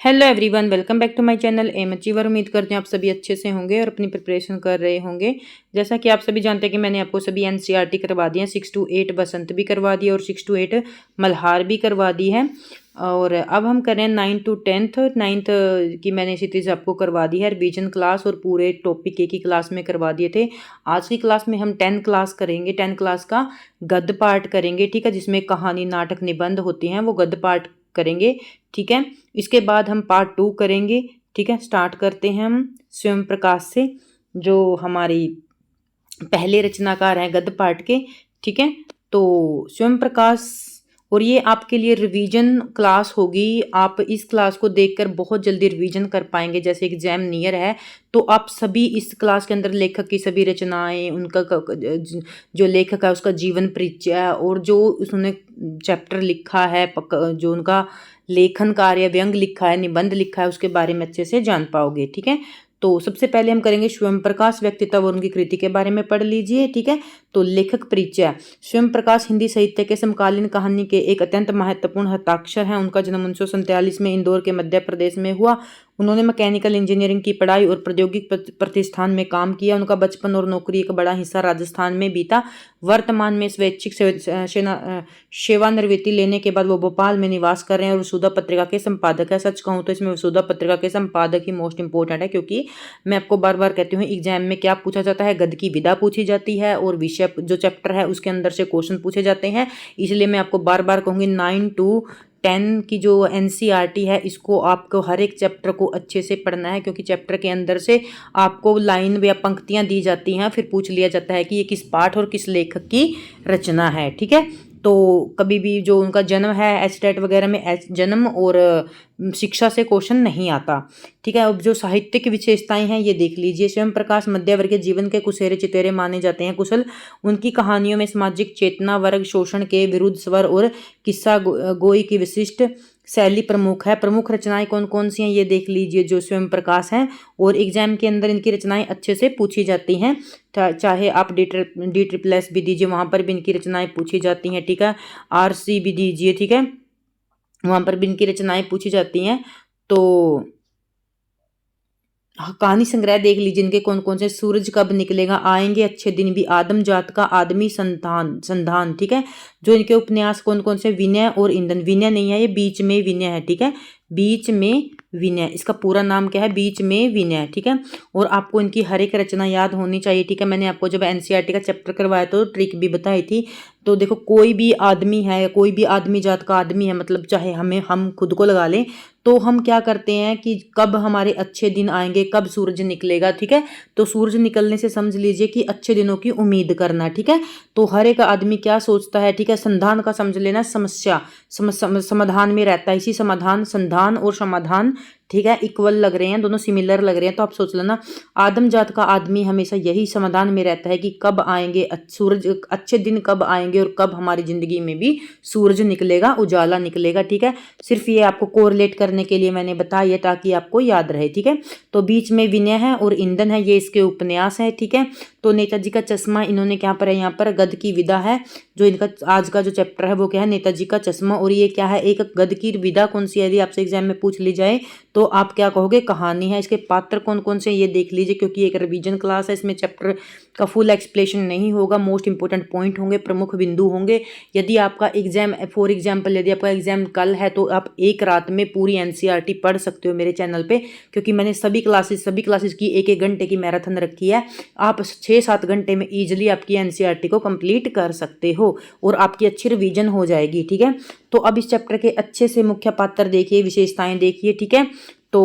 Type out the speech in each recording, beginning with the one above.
Hello everyone, welcome back to my channel M Achiever. उम्मीद करते हैं आप सभी अच्छे से होंगे और अपनी प्रिपरेशन कर रहे होंगे। जैसा कि आप सभी जानते हैं कि मैंने आपको सभी एनसीईआरटी करवा दी है। 6 to 8 बसंत भी करवा दी है और 6 to 8 मल्हार भी करवा दी है। और अब हम कर रहे हैं 9 to 10th। 9th की मैंने इसी चीज़ आपको करवा दी है रिवीजन क्लास, और पूरे टॉपिक एक ही क्लास में करवा दिए थे। आज की क्लास में हम 10 क्लास करेंगे। 10 क्लास का गद्य पाठ करेंगे, ठीक है, जिसमें कहानी, नाटक, निबंध होती हैं, वो गद्य पाठ करेंगे, ठीक है। इसके बाद हम पार्ट 2 करेंगे, ठीक है। स्टार्ट करते हैं हम स्वयं प्रकाश से, जो हमारी पहले रचनाकार हैं गद्य पाठ के, ठीक है। तो स्वयं प्रकाश, और ये आपके लिए रिवीजन क्लास होगी। आप इस क्लास को देखकर बहुत जल्दी रिवीजन कर पाएंगे। जैसे एग्जाम नियर है तो आप सभी इस क्लास के अंदर लेखक की सभी रचनाएं, उनका जो लेखक है उसका जीवन परिचय, और जो उसने चैप्टर लिखा है, जो उनका लेखन कार्य, व्यंग लिखा है, निबंध लिखा है, उसके बारे में अच्छे से जान पाओगे, ठीक है। तो सबसे पहले हम करेंगे स्वयं प्रकाश व्यक्तित्व और उनकी कृति के बारे में पढ़ लीजिए, ठीक है। तो लेखक परिचय। स्वयं प्रकाश हिंदी साहित्य के समकालीन कहानी के एक अत्यंत महत्वपूर्ण हस्ताक्षर हैं। उनका जन्म 1947 में इंदौर के मध्य प्रदेश में हुआ। उन्होंने मैकेनिकल इंजीनियरिंग की पढ़ाई और प्रौद्योगिक प्रतिष्ठान में काम किया। उनका बचपन और नौकरी एक बड़ा हिस्सा राजस्थान में बीता। वर्तमान में स्वैच्छिक सेवानिवृत्ति लेने के बाद वो भोपाल में निवास कर रहे हैं और वसुधा पत्रिका के संपादक है। सच कहूँ तो इसमें वसुधा पत्रिका के संपादक ही मोस्ट इंपोर्टेंट है, क्योंकि मैं आपको बार बार कहती हूँ एग्जाम में क्या पूछा जाता है, गद्य की विधा पूछी जाती है और विषय जो चैप्टर है उसके अंदर से क्वेश्चन पूछे जाते हैं। इसलिए मैं आपको बार बार कहूँगी 9 to 10 की जो एनसीईआरटी है, इसको आपको हर एक चैप्टर को अच्छे से पढ़ना है, क्योंकि चैप्टर के अंदर से आपको लाइन या पंक्तियां दी जाती हैं, फिर पूछ लिया जाता है कि ये किस पाठ और किस लेखक की रचना है, ठीक है। तो कभी भी जो उनका जन्म है एचटेट वगैरह में जन्म और शिक्षा से क्वेश्चन नहीं आता, ठीक है। अब जो साहित्यिक विशेषताएं हैं ये देख लीजिए। स्वयं प्रकाश मध्यवर्गीय जीवन के कुसेरे चितेरे माने जाते हैं। कुशल उनकी कहानियों में सामाजिक चेतना, वर्ग शोषण के विरुद्ध स्वर और किस्सा गोई की विशिष्ट शैली प्रमुख है। प्रमुख रचनाएं कौन कौन सी हैं ये देख लीजिए, जो स्वयं प्रकाश हैं, और एग्जाम के अंदर इनकी रचनाएं अच्छे से पूछी जाती हैं। चाहे आप डी ट्रिपल एस भी दीजिए, वहां पर भी इनकी रचनाएं पूछी जाती हैं, ठीक है। आरसी भी दीजिए, ठीक है, वहां पर भी इनकी रचनाएं पूछी जाती हैं। तो कहानी संग्रह देख लीजिए इनके कौन कौन से। सूरज कब निकलेगा, आएंगे अच्छे दिन भी, आदम जात का आदमी संधान, ठीक है। जो इनके उपन्यास कौन कौन से, विनय और ईंधन। विनय नहीं है ये, बीच में विनय है, ठीक है, बीच में विनय। इसका पूरा नाम क्या है, बीच में विनय, ठीक है। और आपको इनकी हर एक रचना याद होनी चाहिए, ठीक है। मैंने आपको जब एनसीईआरटी का चैप्टर करवाया तो ट्रिक भी बताई थी। तो देखो, कोई भी आदमी है, कोई भी आदमी जात का आदमी है, मतलब चाहे हम खुद को लगा लें, तो हम क्या करते हैं कि कब हमारे अच्छे दिन आएंगे, कब सूरज निकलेगा, ठीक है। तो सूरज निकलने से समझ लीजिए कि अच्छे दिनों की उम्मीद करना, ठीक है। तो हर एक आदमी क्या सोचता है, ठीक है, संधान का समझ लेना, समस्या समाधान में रहता है। इसी समाधान, संधान और समाधान, ठीक है, इक्वल लग रहे हैं, दोनों सिमिलर लग रहे हैं। तो आप सोच लेना, आदम जात का आदमी हमेशा यही समाधान में रहता है कि कब आएंगे सूरज, अच्छे दिन कब आएंगे और कब हमारी जिंदगी में भी सूरज निकलेगा, उजाला निकलेगा, ठीक है। सिर्फ ये आपको कोरिलेट करने के लिए मैंने बताया ताकि आपको याद रहे, ठीक है। तो बीच में विनय है और ईंधन है, ये इसके उपन्यास है, ठीक है। तो नेताजी का चश्मा इन्होंने क्या पर है, यहाँ पर गद्य की विधा है। जो इनका आज का जो चैप्टर है वो क्या है, नेताजी का चश्मा। और ये क्या है, एक गद्य की विधा कौन सी है, यदि आपसे एग्जाम में पूछ ली जाए तो आप क्या कहोगे, कहानी है। इसके पात्र कौन कौन से ये देख लीजिए, क्योंकि एक रिवीजन क्लास है, इसमें चैप्टर का फुल एक्सप्लेनेशन नहीं होगा, मोस्ट इंपोर्टेंट पॉइंट होंगे, प्रमुख बिंदु होंगे। यदि आपका एग्जाम, फॉर एग्जाम्पल यदि आपका एग्जाम कल है तो आप एक रात में पूरी एनसीईआरटी पढ़ सकते हो मेरे चैनल पे, क्योंकि मैंने सभी क्लासेस की 1-1 घंटे की मैराथन रखी है। आप 6-7 घंटे में ईजिली आपकी एनसीईआरटी को कंप्लीट कर सकते हो और आपकी अच्छी रिवीजन हो जाएगी, ठीक है। तो अब इस चैप्टर के अच्छे से मुख्य पात्र देखिए, विशेषताएं देखिए, ठीक है। तो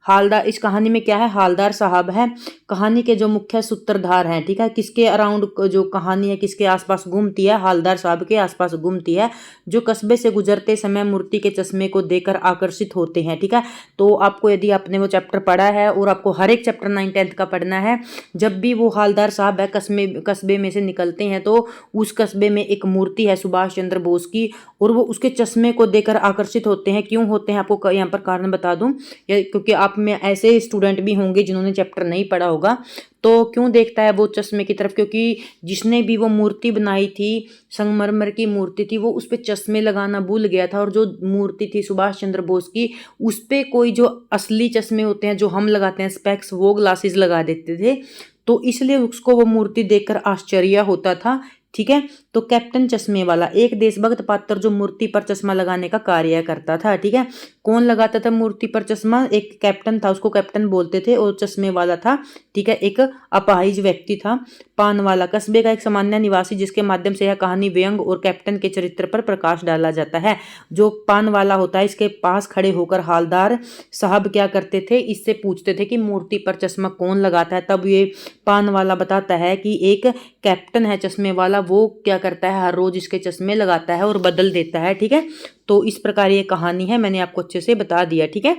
हालदार, इस कहानी में क्या है, हालदार साहब है, कहानी के जो मुख्य सूत्रधार हैं, ठीक है। किसके अराउंड जो कहानी है, किसके आसपास घूमती है, हालदार साहब के आसपास घूमती है, जो कस्बे से गुजरते समय मूर्ति के चश्मे को देखकर आकर्षित होते हैं, ठीक है। तो आपको, यदि आपने वो चैप्टर पढ़ा है, और आपको हर एक चैप्टर 9-10 का पढ़ना है, जब भी वो हालदार साहब है कस्बे में से निकलते हैं तो उस कस्बे में एक मूर्ति है सुभाष चंद्र बोस की, और वो उसके चश्मे को देखकर आकर्षित होते हैं। क्यों होते हैं, आपको यहाँ पर कारण बता दूं, क्योंकि आप आप में ऐसे स्टूडेंट भी होंगे जिन्होंने चैप्टर नहीं पढ़ा होगा, तो क्यों देखता है वो चश्मे की तरफ? क्योंकि जिसने भी वो मूर्ति बनाई थी, संगमरमर की मूर्ति थी, वो उस पे चश्मे लगाना भूल गया था। और जो मूर्ति थी सुभाष चंद्र बोस की, उस पे कोई जो असली चश्मे होते हैं जो हम लगाते हैं स्पेक्स, वो ग्लासेस लगा देते थे, तो इसलिए उसको वो मूर्ति देखकर आश्चर्य होता था। ठीक है, तो कैप्टन चश्मे वाला एक देशभक्त पात्र जो मूर्ति पर चश्मा लगाने का कार्य करता था। ठीक है, कौन लगाता था मूर्ति पर चश्मा? एक कैप्टन था, उसको कैप्टन बोलते थे, और चश्मे वाला था। ठीक है, एक अपाहिज व्यक्ति था। पान वाला कस्बे का एक सामान्य निवासी जिसके माध्यम से यह कहानी व्यंग और कैप्टन के चरित्र पर प्रकाश डाला जाता है। जो पान वाला होता है, इसके पास खड़े होकर हालदार साहब क्या करते थे, इससे पूछते थे कि मूर्ति पर चश्मा कौन लगाता है। तब ये पान वाला बताता है कि एक कैप्टन है चश्मे वाला, वो क्या करता है, हर रोज इसके चश्मे लगाता है और बदल देता है। ठीक है, तो इस प्रकार ये कहानी है, मैंने आपको अच्छे से बता दिया। ठीक है,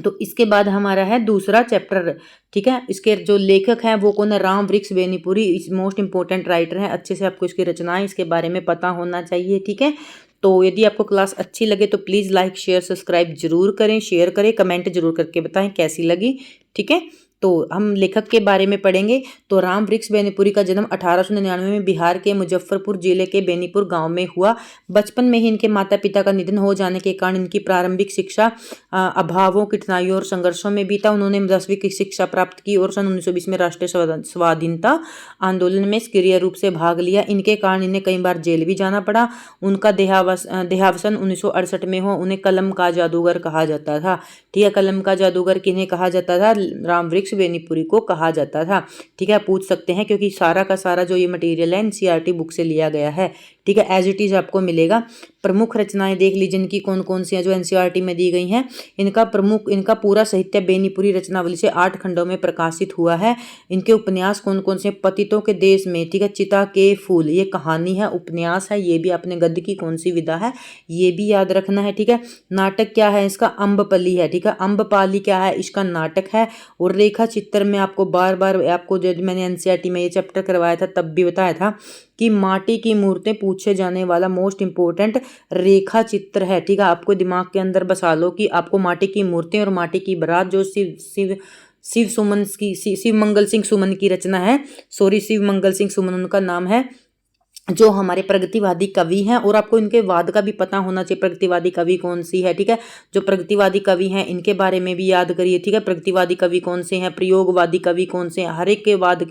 तो इसके बाद हमारा है दूसरा चैप्टर। ठीक है, इसके जो लेखक हैं वो कौन है? राम वृक्ष बेनीपुरी, इस मोस्ट इंपॉर्टेंट राइटर हैं। अच्छे से आपको इसकी रचनाएं, इसके बारे में पता होना चाहिए। ठीक है, तो यदि आपको क्लास अच्छी लगे तो प्लीज़ लाइक शेयर सब्सक्राइब जरूर करें, शेयर करें, कमेंट जरूर करके बताएं कैसी लगी। ठीक है, तो हम लेखक के बारे में पढ़ेंगे। तो राम वृक्ष बेनीपुरी का जन्म 1899 में बिहार के मुजफ्फरपुर जिले के बेनीपुर गांव में हुआ। बचपन में ही इनके माता पिता का निधन हो जाने के कारण इनकी प्रारंभिक शिक्षा अभावों, कठिनाइयों और संघर्षों में बीता। उन्होंने 10वीं की शिक्षा प्राप्त की और सन 1920 में राष्ट्रीय स्वाधीनता आंदोलन में सक्रिय रूप से भाग लिया। इनके कारण इन्हें कई बार जेल भी जाना पड़ा। उनका देहावसान 1968 में हुआ। उन्हें कलम का जादूगर कहा जाता था। ठीक है, कलम का जादूगर किन्हें कहा जाता था? राम वृक्ष बेनीपुरी को कहा जाता था। ठीक है, पूछ सकते हैं क्योंकि सारा का सारा जो ये मटेरियल है एनसीईआरटी बुक से लिया गया है। ठीक है, एज इट इज आपको मिलेगा। प्रमुख रचनाएं देख लीजिए इनकी कौन कौन सी हैं जो एनसीईआरटी में दी गई हैं। इनका पूरा साहित्य बेनीपुरी रचनावली से 8 खंडों में प्रकाशित हुआ है। इनके उपन्यास कौन कौन से? पतितों के देश में, ठीक है, चिता के फूल, ये कहानी है, उपन्यास है। ये भी आपने गद्य की कौन सी विधा है ये भी याद रखना है। ठीक है, नाटक क्या है इसका? अम्बपली है। ठीक है, अम्बपाली क्या है? इसका नाटक है। और रेखा चित्र में आपको बार बार आपको जब मैंने एनसीईआरटी में ये चैप्टर करवाया था तब भी बताया था कि माटी की मूर्तें पूछे जाने वाला मोस्ट इंपोर्टेंट रेखा चित्र है। ठीक है, आपको दिमाग के अंदर बसा लो कि आपको माटी की मूर्तें और माटी की बारात जो शिव मंगल सिंह सुमन की रचना है, शिव मंगल सिंह सुमन उनका नाम है, जो हमारे प्रगतिवादी कवि हैं। और आपको इनके वाद का भी पता होना चाहिए, प्रगतिवादी कवि कौन सी है। ठीक है, जो प्रगतिवादी कवि हैं इनके बारे में भी याद करिए। ठीक है, प्रगतिवादी कवि कौन से हैं, प्रयोगवादी कवि कौन से हैं, हर एक के वाद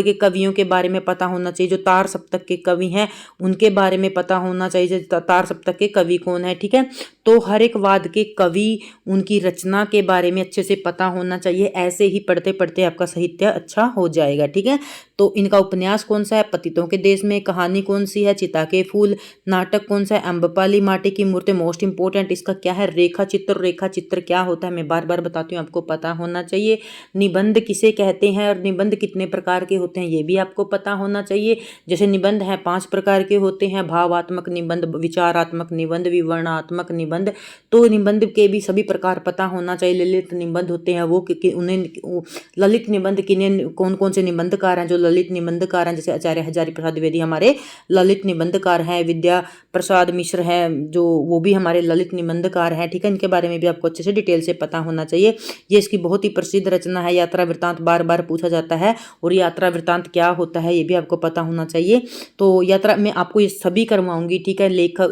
के कवियों के बारे में पता होना चाहिए। जो तार सप्तक के कवि हैं उनके बारे में पता होना चाहिए, तार सप्तक के कवि कौन है। ठीक है, तो हर एक वाद के कवि, उनकी रचना के बारे में अच्छे से पता होना चाहिए। ऐसे ही पढ़ते पढ़ते आपका साहित्य अच्छा हो जाएगा। ठीक है, तो इनका उपन्यास कौन सा है? पतितों के देश में। कहानी कौन सी है? चिता के फूल। नाटक कौन सा है? अम्बपाली। माटी की मूर्ति मोस्ट इंपोर्टेंट इसका क्या है? रेखा चित्र। रेखा चित्र क्या होता है मैं बार बार बताती हूँ, आपको पता होना चाहिए। निबंध किसे कहते हैं और निबंध कितने प्रकार के होते हैं ये भी आपको पता होना चाहिए। जैसे निबंध हैं 5 प्रकार के होते हैं, भावात्मक निबंध, विचारात्मक निबंध, विवरणात्मक निबंध। तो निबंध के भी सभी प्रकार पता होना चाहिए। ललित निबंध होते हैं वो उन्हें ललित निबंध किन्हें, कौन कौन से निबंधकार हैं जो ललित निबंधकार हैं? जैसे आचार्य हजारी प्रसाद द्विवेदी हमारे ललित निबंधकार हैं, विद्या प्रसाद मिश्र हैं जो वो भी हमारे ललित निबंधकार हैं। ठीक है, इनके बारे में भी आपको अच्छे से डिटेल से पता होना चाहिए। ये इसकी बहुत ही प्रसिद्ध रचना है। यात्रा वृत्तांत बार बार पूछा जाता है, और यात्रा वृत्तांत क्या होता है ये भी आपको पता होना चाहिए। तो यात्रा में आपको ये सभी करवाऊंगी। ठीक है, लेखक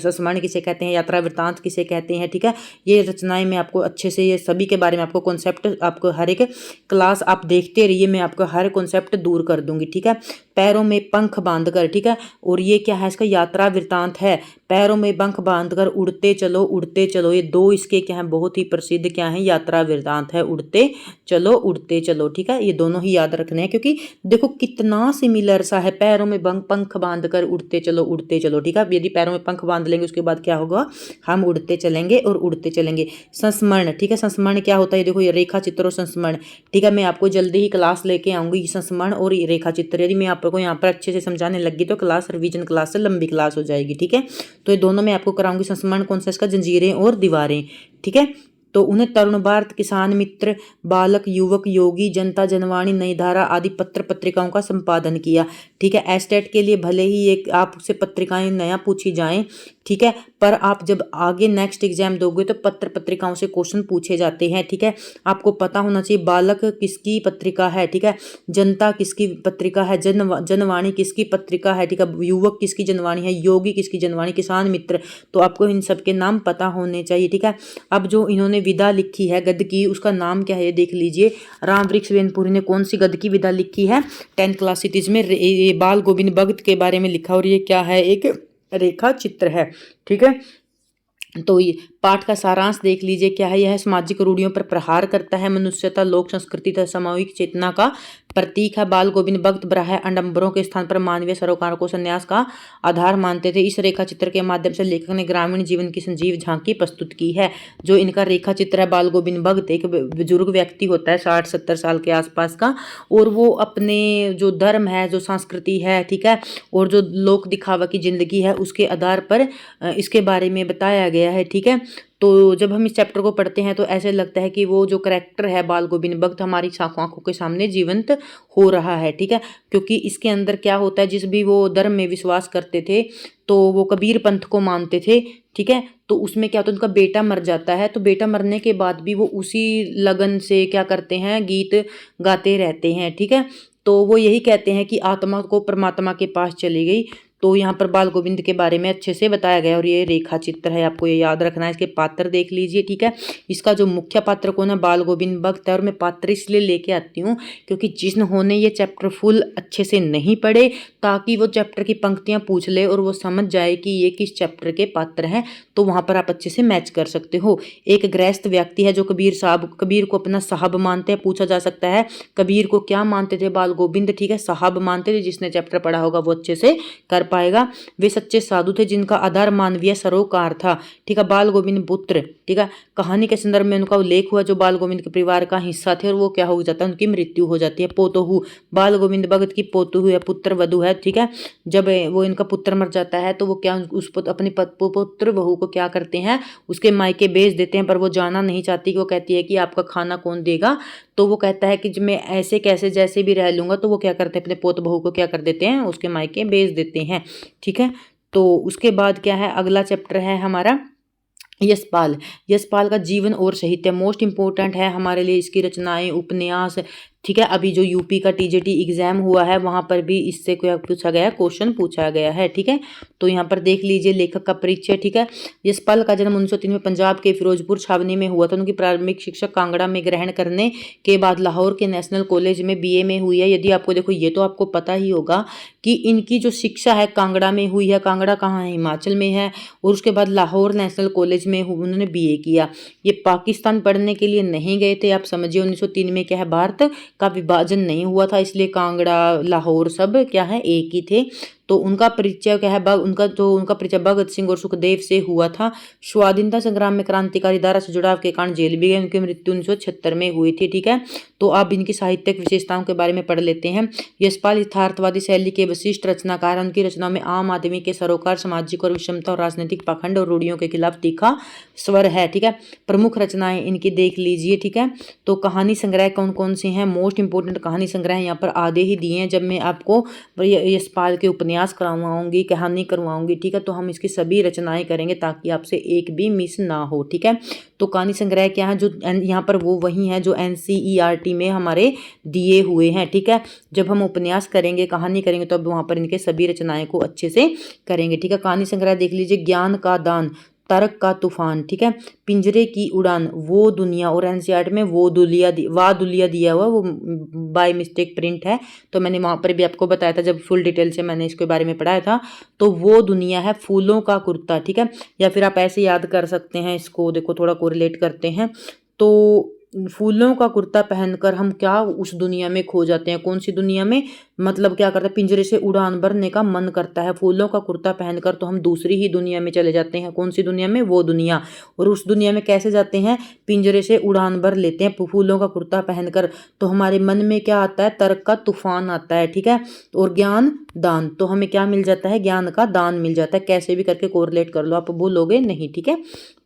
संस्मरण किसे कहते हैं, यात्रा वृत्तांत किसे कहते हैं। ठीक है, ये रचनाएं मैं आपको अच्छे से ये सभी के बारे में आपको कॉन्सेप्ट, आपको हर एक क्लास आप देखते रहिए, मैं आपको हर कॉन्सेप्ट दूर कर दूंगी। ठीक है, पैरों में पंख बांधकर। ठीक है, और ये क्या है? इसका यात्रा वृत्तांत है। पैरों में पंख बांधकर उड़ते चलो उड़ते चलो, ये दो इसके क्या है बहुत ही प्रसिद्ध क्या है यात्रा वृत्तांत है, उड़ते चलो उड़ते चलो। ठीक है, ये दोनों ही याद रखने हैं क्योंकि देखो कितना सिमिलर सा है, पैरों में पंख बांधकर उड़ते चलो उड़ते चलो। ठीक है, यदि पैरों में पंख बांध लेंगे उसके बाद क्या होगा? हम उड़ते चलेंगे और उड़ते चलेंगे। संस्मरण। ठीक है, संस्मरण क्या होता है? देखो ये रेखा चित्र और संस्मरण। ठीक है, मैं आपको जल्दी ही क्लास लेके आऊंगी संस्मरण और रेखा चित्र। यदि मैं आपको यहाँ पर अच्छे से समझाने लगी तो क्लास रिवीजन क्लास से लंबी क्लास हो जाएगी। ठीक है, तो ये दोनों मैं आपको कराऊंगी। संस्मरण कौन सा? इसका जंजीरें और दीवारें। ठीक है, तो उन्हें तरुण भारत, किसान मित्र, बालक, युवक, योगी, जनता, जनवाणी, नई धारा आदि पत्र पत्रिकाओं का संपादन किया। ठीक है, एस्टेट के लिए भले ही एक आपसे पत्रिकाएं नया पूछी जाएं, ठीक है। पर आप जब आगे नेक्स्ट एग्जाम दोगे तो पत्र पत्रिकाओं से क्वेश्चन पूछे जाते हैं, ठीक है। आपको पता होना चाहिए बालक किसकी पत्रिका है, ठीक है, जनता किसकी पत्रिका है, जनवाणी किसकी पत्रिका है, ठीक है, युवक किसकी जनवाणी है, योगी किसकी जनवाणी, किसान मित्र, तो आपको इन सब के नाम पता होने चाहिए, ठीक है। अब जो इन्होंने विदा लिखी है गद्य की, उसका नाम क्या है ये देख लीजिए। राम वृक्ष बेनपुरी ने कौन सी गद्य की विदा लिखी है? 10th क्लास सिटीज में बाल गोविंद भगत के बारे में लिखा, और ये क्या है? एक रेखा चित्र है, ठीक है। तो ये पाठ का सारांश देख लीजिए क्या है। यह सामाजिक रूढ़ियों पर प्रहार करता है, मनुष्यता, लोक संस्कृति तथा सामूहिक चेतना का प्रतीक है। बाल गोविंद भगत ब्राह्य आडंबरों के स्थान पर मानवीय सरोकारों को संन्यास का आधार मानते थे। इस रेखा चित्र के माध्यम से लेखक ने ग्रामीण जीवन की संजीव झांकी प्रस्तुत की है। जो इनका रेखा चित्र है, बाल गोविंद भगत एक बुजुर्ग व्यक्ति होता है 60-70 साल के आसपास का, और वो अपने जो धर्म है, जो संस्कृति है, ठीक है, और जो लोक दिखावा की जिंदगी है, उसके आधार पर इसके बारे में बताया गया है, ठीक है। तो जब हम इस चैप्टर को पढ़ते हैं तो ऐसे लगता है कि वो जो करैक्टर है बाल गोविंद भगत हमारी आंखों के सामने जीवंत हो रहा है, ठीक है। क्योंकि इसके अंदर क्या होता है, जिस भी वो धर्म में विश्वास करते थे तो वो कबीर पंथ को मानते थे, ठीक है। तो उसमें क्या होता है, उनका बेटा मर जाता है, तो बेटा मरने के बाद भी वो उसी लगन से क्या करते हैं, गीत गाते रहते हैं, ठीक है। तो वो यही कहते हैं कि आत्मा को परमात्मा के पास चली गई। तो यहाँ पर बाल गोविंद के बारे में अच्छे से बताया गया, और ये रेखा चित्र है, आपको ये याद रखना है। इसके पात्र देख लीजिए, ठीक है। इसका जो मुख्य पात्र कौन है, बाल गोविंद भगत है। और मैं पात्र इसलिए लेके आती हूँ क्योंकि जिन्होंने ये चैप्टर फुल अच्छे से नहीं पढ़े, ताकि वो चैप्टर की पंक्तियाँ पूछ ले और वो समझ जाए कि ये किस चैप्टर के पात्र हैं, तो वहाँ पर आप अच्छे से मैच कर सकते हो। एक गृहस्थ व्यक्ति है जो कबीर को अपना साहब मानते हैं। पूछा जा सकता है कबीर को क्या मानते थे बाल गोविंद, ठीक है, साहब मानते थे। जिसने चैप्टर पढ़ा होगा वो अच्छे से कर पाएगा। वे सच्चे साधु थे जिनका आधार मानवीय सरोकार था, ठीक है। बाल गोविंद पुत्र, ठीक है, कहानी के संदर्भ में उनका उल्लेख हुआ जो बाल गोविंद के परिवार का हिस्सा थे, और वो क्या हो जाता है, उनकी मृत्यु हो जाती है। पोतोहू, बाल गोविंद भगत की पोतोहू है, पुत्र वधु है, ठीक है। जब वो इनका पुत्र मर जाता है तो वो क्या उस अपनी पुत्र वहू को क्या करते हैं, उसके मायके भेज देते हैं, पर वो जाना नहीं चाहती। वो कहती है कि आपका खाना कौन देगा, तो वो कहता है कि जब मैं ऐसे कैसे जैसे भी रह लूंगा, तो वो क्या करते हैं, अपने पोत बहू को क्या कर देते हैं, उसके मायके भेज देते हैं, ठीक है। तो उसके बाद क्या है, अगला चैप्टर है हमारा यशपाल। यशपाल का जीवन और साहित्य मोस्ट इंपॉर्टेंट है हमारे लिए, इसकी रचनाएं, उपन्यास, ठीक है। अभी जो यूपी का टीजीटी एग्जाम हुआ है वहां पर भी इससे क्या पूछा गया, क्वेश्चन पूछा गया है, ठीक है। तो यहाँ पर देख लीजिए लेखक का परिचय, ठीक है। यशपाल का जन्म 1903 में पंजाब के फिरोजपुर छावनी में हुआ था। उनकी प्रारंभिक शिक्षा कांगड़ा में ग्रहण करने के बाद लाहौर के नेशनल कॉलेज में बीए में हुई है। यदि आपको देखो, ये तो आपको पता ही होगा कि इनकी जो शिक्षा है कांगड़ा में हुई है। कांगड़ा कहाँ है, हिमाचल में है। और उसके बाद लाहौर नेशनल कॉलेज में उन्होंने बीए किया। ये पाकिस्तान पढ़ने के लिए नहीं गए थे, आप समझिए। 1903 में क्या है, भारत का विभाजन नहीं हुआ था, इसलिए कांगड़ा लाहौर सब क्या है, एक ही थे। तो उनका परिचय क्या है, उनका परिचय भगत सिंह और सुखदेव से हुआ था। स्वाधीनता संग्राम में क्रांतिकारी धारा से जुड़ाव के कारण जेल भी गए। उनकी मृत्यु 1976 में हुई थी, ठीक है। तो आप इनकी साहित्यिक विशेषताओं के बारे में पढ़ लेते हैं। यशपाल यथार्थवादी शैली के विशिष्ट रचनाकार। उनकी रचनाओं में आम आदमी के सरोकार, सामाजिक और विषमता और राजनीतिक पाखंड और रूढ़ियों के खिलाफ तीखा स्वर है, ठीक है। प्रमुख रचनाएं इनकी देख लीजिए, ठीक है। तो कहानी संग्रह कौन कौन से हैं, मोस्ट इंपोर्टेंट कहानी संग्रह यहाँ पर आधे ही दिए हैं। जब मैं आपको यशपाल के उपन्यास करवाऊंगी, कहानी करवाऊंगी, ठीक है, तो हम इसकी सभी रचनाएं करेंगे ताकि आपसे एक भी मिस ना हो, ठीक है। तो कहानी संग्रह क्या है, जो यहाँ पर वो वही है जो NCERT में हमारे दिए हुए हैं, ठीक है। जब हम उपन्यास करेंगे, कहानी करेंगे, तो अब वहाँ पर इनके सभी रचनाएं को अच्छे से करेंगे, ठीक है। कहानी संग्रह देख लीजिए, ज्ञान का दान, तर्क का तूफान, ठीक है, पिंजरे की उड़ान, वो दुनिया, और NCERT में वो दुलिया दिया हुआ, वो बाय मिस्टेक प्रिंट है। तो मैंने वहाँ पर भी आपको बताया था जब फुल डिटेल से मैंने इसके बारे में पढ़ाया था। तो वो दुनिया है फूलों का कुर्ता, ठीक है। या फिर आप ऐसे याद कर सकते हैं इसको, देखो थोड़ा कोरिलेट करते हैं। तो फूलों का कुर्ता पहनकर हम क्या उस दुनिया में खो जाते हैं। कौन सी दुनिया में, मतलब क्या करता है, पिंजरे से उड़ान भरने का मन करता है। फूलों का कुर्ता पहनकर तो हम दूसरी ही दुनिया में चले जाते हैं। कौन सी दुनिया में, वो दुनिया। और उस दुनिया में कैसे जाते हैं, पिंजरे से उड़ान भर लेते हैं फूलों का कुर्ता पहनकर। तो हमारे मन में क्या आता है, तर्क का तूफान आता है, ठीक है। और ज्ञान दान, तो हमें क्या मिल जाता है, ज्ञान का दान मिल जाता है। कैसे भी करके कोरिलेट कर लो, आप भूलोगे नहीं, ठीक है।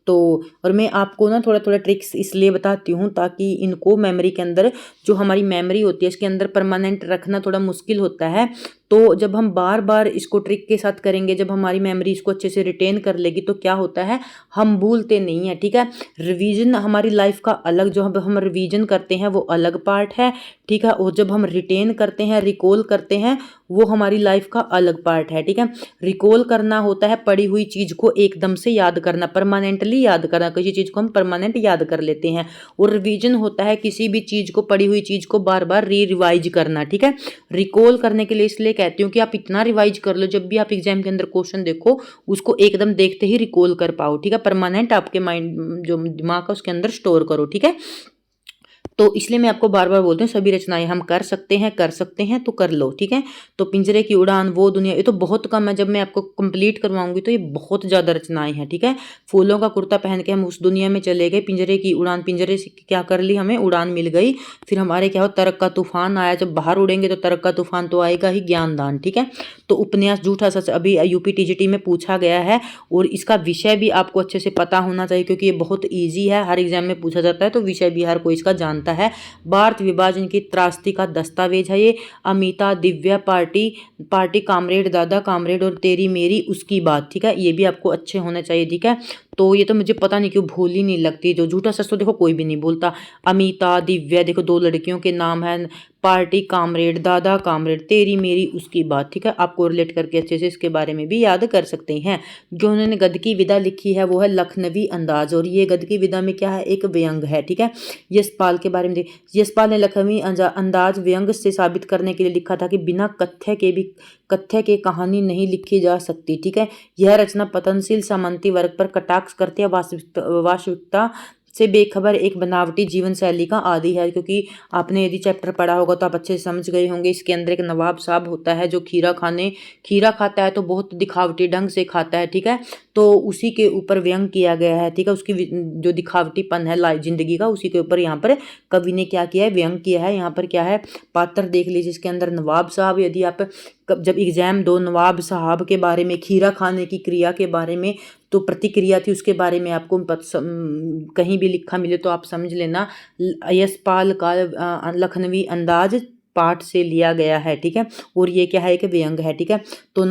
तो और मैं आपको ना थोड़ा थोड़ा ट्रिक्स इसलिए बताती हूँ ताकि इनको मेमोरी के अंदर, जो हमारी मेमोरी होती है इसके अंदर परमानेंट रखना थोड़ा मुश्किल होता है। तो जब हम बार बार इसको ट्रिक के साथ करेंगे, जब हमारी मेमोरी इसको अच्छे से रिटेन कर लेगी तो क्या होता है, हम भूलते नहीं हैं, ठीक है। रिवीजन हमारी लाइफ का अलग, जो हम रिवीजन करते हैं वो अलग पार्ट है, ठीक है, और जब हम रिटेन करते हैं, रिकॉल करते हैं, वो हमारी लाइफ का अलग पार्ट है, ठीक है। रिकॉल करना होता है पढ़ी हुई चीज को एकदम से याद करना, परमानेंटली याद करना, किसी चीज को हम परमानेंट याद कर लेते हैं। और रिवीजन होता है किसी भी चीज को, पढ़ी हुई चीज को बार बार रिवाइज करना, ठीक है। रिकॉल करने के लिए इसलिए कहती हूँ कि आप इतना रिवाइज कर लो, जब भी आप एग्जाम के अंदर क्वेश्चन देखो उसको एकदम देखते ही रिकॉल कर पाओ, ठीक है। परमानेंट आपके माइंड जो दिमाग है उसके अंदर स्टोर करो, ठीक है। तो इसलिए मैं आपको बार बार बोलती हूँ सभी रचनाएं हम कर सकते हैं तो कर लो, ठीक है। तो पिंजरे की उड़ान, वो दुनिया, ये तो बहुत कम है, जब मैं आपको कंप्लीट करवाऊंगी तो ये बहुत ज़्यादा रचनाएं हैं, ठीक है। फूलों का कुर्ता पहन के हम उस दुनिया में चले गए, पिंजरे की उड़ान, पिंजरे से क्या कर ली, हमें उड़ान मिल गई। फिर हमारे क्या हो, तरक का तूफान आया, जब बाहर उड़ेंगे तो तरक का तूफान तो आएगा ही, ज्ञानदान, ठीक है। तो उपन्यास झूठा सच अभी यूपी टीजीटी में पूछा गया है, और इसका विषय भी आपको अच्छे से पता होना चाहिए क्योंकि ये बहुत ईजी है, हर एग्जाम में पूछा जाता है, तो विषय भी हर कोई इसका जानता है। भारत विभाजन की त्रासदी का दस्तावेज है ये। Amita, Divya, party party, comrade, दादा कामरेड और तेरी मेरी उसकी बात, ठीक है। ये भी आपको अच्छे होने चाहिए, ठीक है। तो ये तो मुझे पता नहीं क्यों भूल ही नहीं लगती, जो झूठा सच तो देखो कोई भी नहीं बोलता। अमिता, दिव्या, देखो दो लड़कियों के नाम हैं, पार्टी कामरेड, दादा कामरेड, तेरी मेरी उसकी बात, ठीक है। आपको रिलेट करके अच्छे से इसके बारे में भी याद कर सकते हैं। जो उन्होंने गद्य की विधा लिखी है वो है लखनवी अंदाज, और ये गद्य की विधा में क्या है, एक व्यंग है, ठीक है। यशपाल के बारे में यशपाल ने लखनवी अंदाज व्यंग से साबित करने के लिए लिखा था कि बिना कथ्य के कहानी नहीं लिखी जा सकती, ठीक है। यह रचना पतनशील सामंती वर्ग पर कटाक्ष करती है, वास्तविकता से बेखबर एक बनावटी जीवन शैली का आदि है। क्योंकि आपने यदि चैप्टर पढ़ा होगा तो आप अच्छे से समझ गए होंगे, इसके अंदर एक नवाब साहब होता है जो खीरा खाता है, तो बहुत दिखावटी ढंग से खाता है, ठीक है। तो उसी के ऊपर व्यंग किया गया है, ठीक है। उसकी जो दिखावटीपन है जिंदगी का, उसी के ऊपर यहाँ पर कवि ने क्या किया है, व्यंग किया है। यहाँ पर क्या है, पात्र देख लीजिए, इसके अंदर नवाब साहब, यदि आप जब एग्जाम दो नवाब साहब के बारे में, खीरा खाने की क्रिया के बारे में तो प्रतिक्रिया थी, उसके बारे में आपको कहीं भी लिखा मिले तो आप समझ लेना यशपाल का लखनवी अंदाज पाठ से लिया गया है, ठीक है। और ये क्या है, एक व्यंग है, ठीक है। तो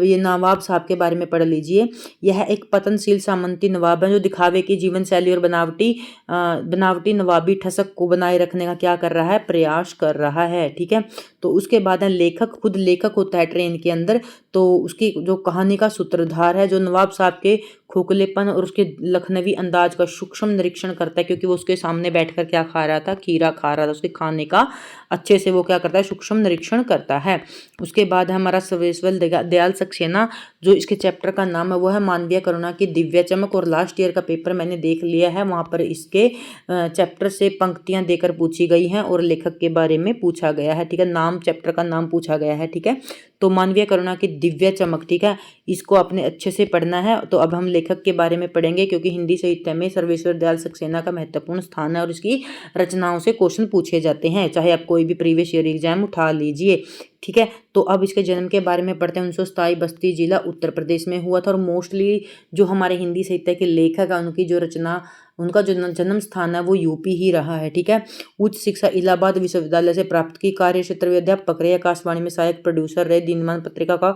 ये नवाब साहब के बारे में पढ़ लीजिए। यह एक पतनशील सामंती नवाब है जो दिखावे की जीवन शैली और बनावटी नवाबी ठसक को बनाए रखने का क्या कर रहा है, प्रयास कर रहा है, ठीक है। तो उसके बाद है लेखक, खुद लेखक होता है ट्रेन के अंदर, तो उसकी जो कहानी का सूत्रधार है, जो नवाब साहब के खोखलेपन और उसके लखनवी अंदाज का सूक्ष्म निरीक्षण करता है, क्योंकि वो उसके सामने बैठकर क्या खा रहा था, खीरा खा रहा था, उसके खाने का अच्छे से वो क्या करता है, सूक्ष्म निरीक्षण करता है। उसके बाद है हमारा सर्वेश्वर दयाल सक्सेना, जो इसके चैप्टर का नाम है वो है मानवीय करुणा की दिव्य चमक, और लास्ट ईयर का पेपर मैंने देख लिया है, वहाँ पर इसके चैप्टर से पंक्तियाँ देकर पूछी गई हैं और लेखक के बारे में पूछा गया है, ठीक है। नाम, चैप्टर का नाम पूछा गया है, ठीक है। तो मानवीय करुणा की दिव्य चमक, ठीक है, इसको आपने अच्छे से पढ़ना है। तो अब हम लेखक के बारे में पढ़ेंगे, क्योंकि हिंदी साहित्य में सर्वेश्वर दयाल सक्सेना का महत्वपूर्ण स्थान है और इसकी रचनाओं से क्वेश्चन पूछे जाते हैं, चाहे आप कोई भी प्रीवियस ईयर एग्जाम उठा लीजिए, ठीक है। तो अब इसके जन्म के बारे में पढ़ते हैं। 1927 बस्ती जिला उत्तर प्रदेश में हुआ था, और मोस्टली जो हमारे हिंदी साहित्य के लेखक है उनकी जो रचना, उनका जो जन्म स्थान है वो यूपी ही रहा है, ठीक है। उच्च शिक्षा इलाहाबाद विश्वविद्यालय से प्राप्त की, कार्य क्षेत्र में अध्यापक रहे, आकाशवाणी में सहायक प्रोड्यूसर रहे, दिनमान पत्रिका का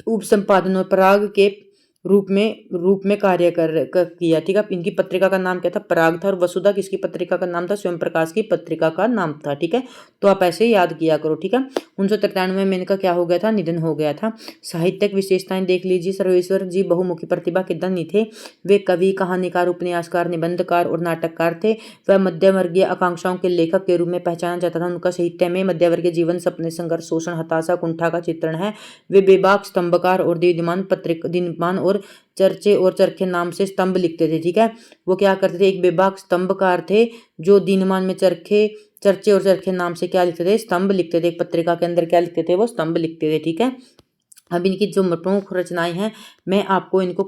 उप संपादन और पराग के रूप में कार्य किया, ठीक है। इनकी पत्रिका का नाम क्या था, पराग था, और वसुधा किसकी पत्रिका का नाम था, स्वयं प्रकाश की पत्रिका का नाम था, ठीक है। तो आप ऐसे याद किया करो, ठीक है। 1993 में इनका क्या हो गया था, निधन हो गया था। साहित्यिक विशेषताएं देख लीजिए। सर्वेश्वर जी बहुमुखी प्रतिभा के धनी थे। वे कवि, कहानीकार, उपन्यासकार, निबंधकार और नाटककार थे। वह मध्यवर्गीय आकांक्षाओं के लेखक के रूप में पहचाना जाता था। उनका साहित्य में मध्यवर्गीय जीवन, सपने, संघर्ष, शोषण, हताशा, कुंठा का चित्रण है। वे बेबाक, स्तंभकार और दिनमान और चर्चे और चरखे नाम से स्तंभ लिखते थे, ठीक है। वो क्या करते थे, एक बेबाक स्तंभकार थे जो दिनमान में चर्चे और चरखे नाम से क्या लिखते थे, स्तंभ लिखते थे। एक पत्रिका के अंदर क्या लिखते थे, वो स्तंभ लिखते थे, ठीक है। अब इनकी जो प्रमुख रचनाएं हैं मैं आपको इनको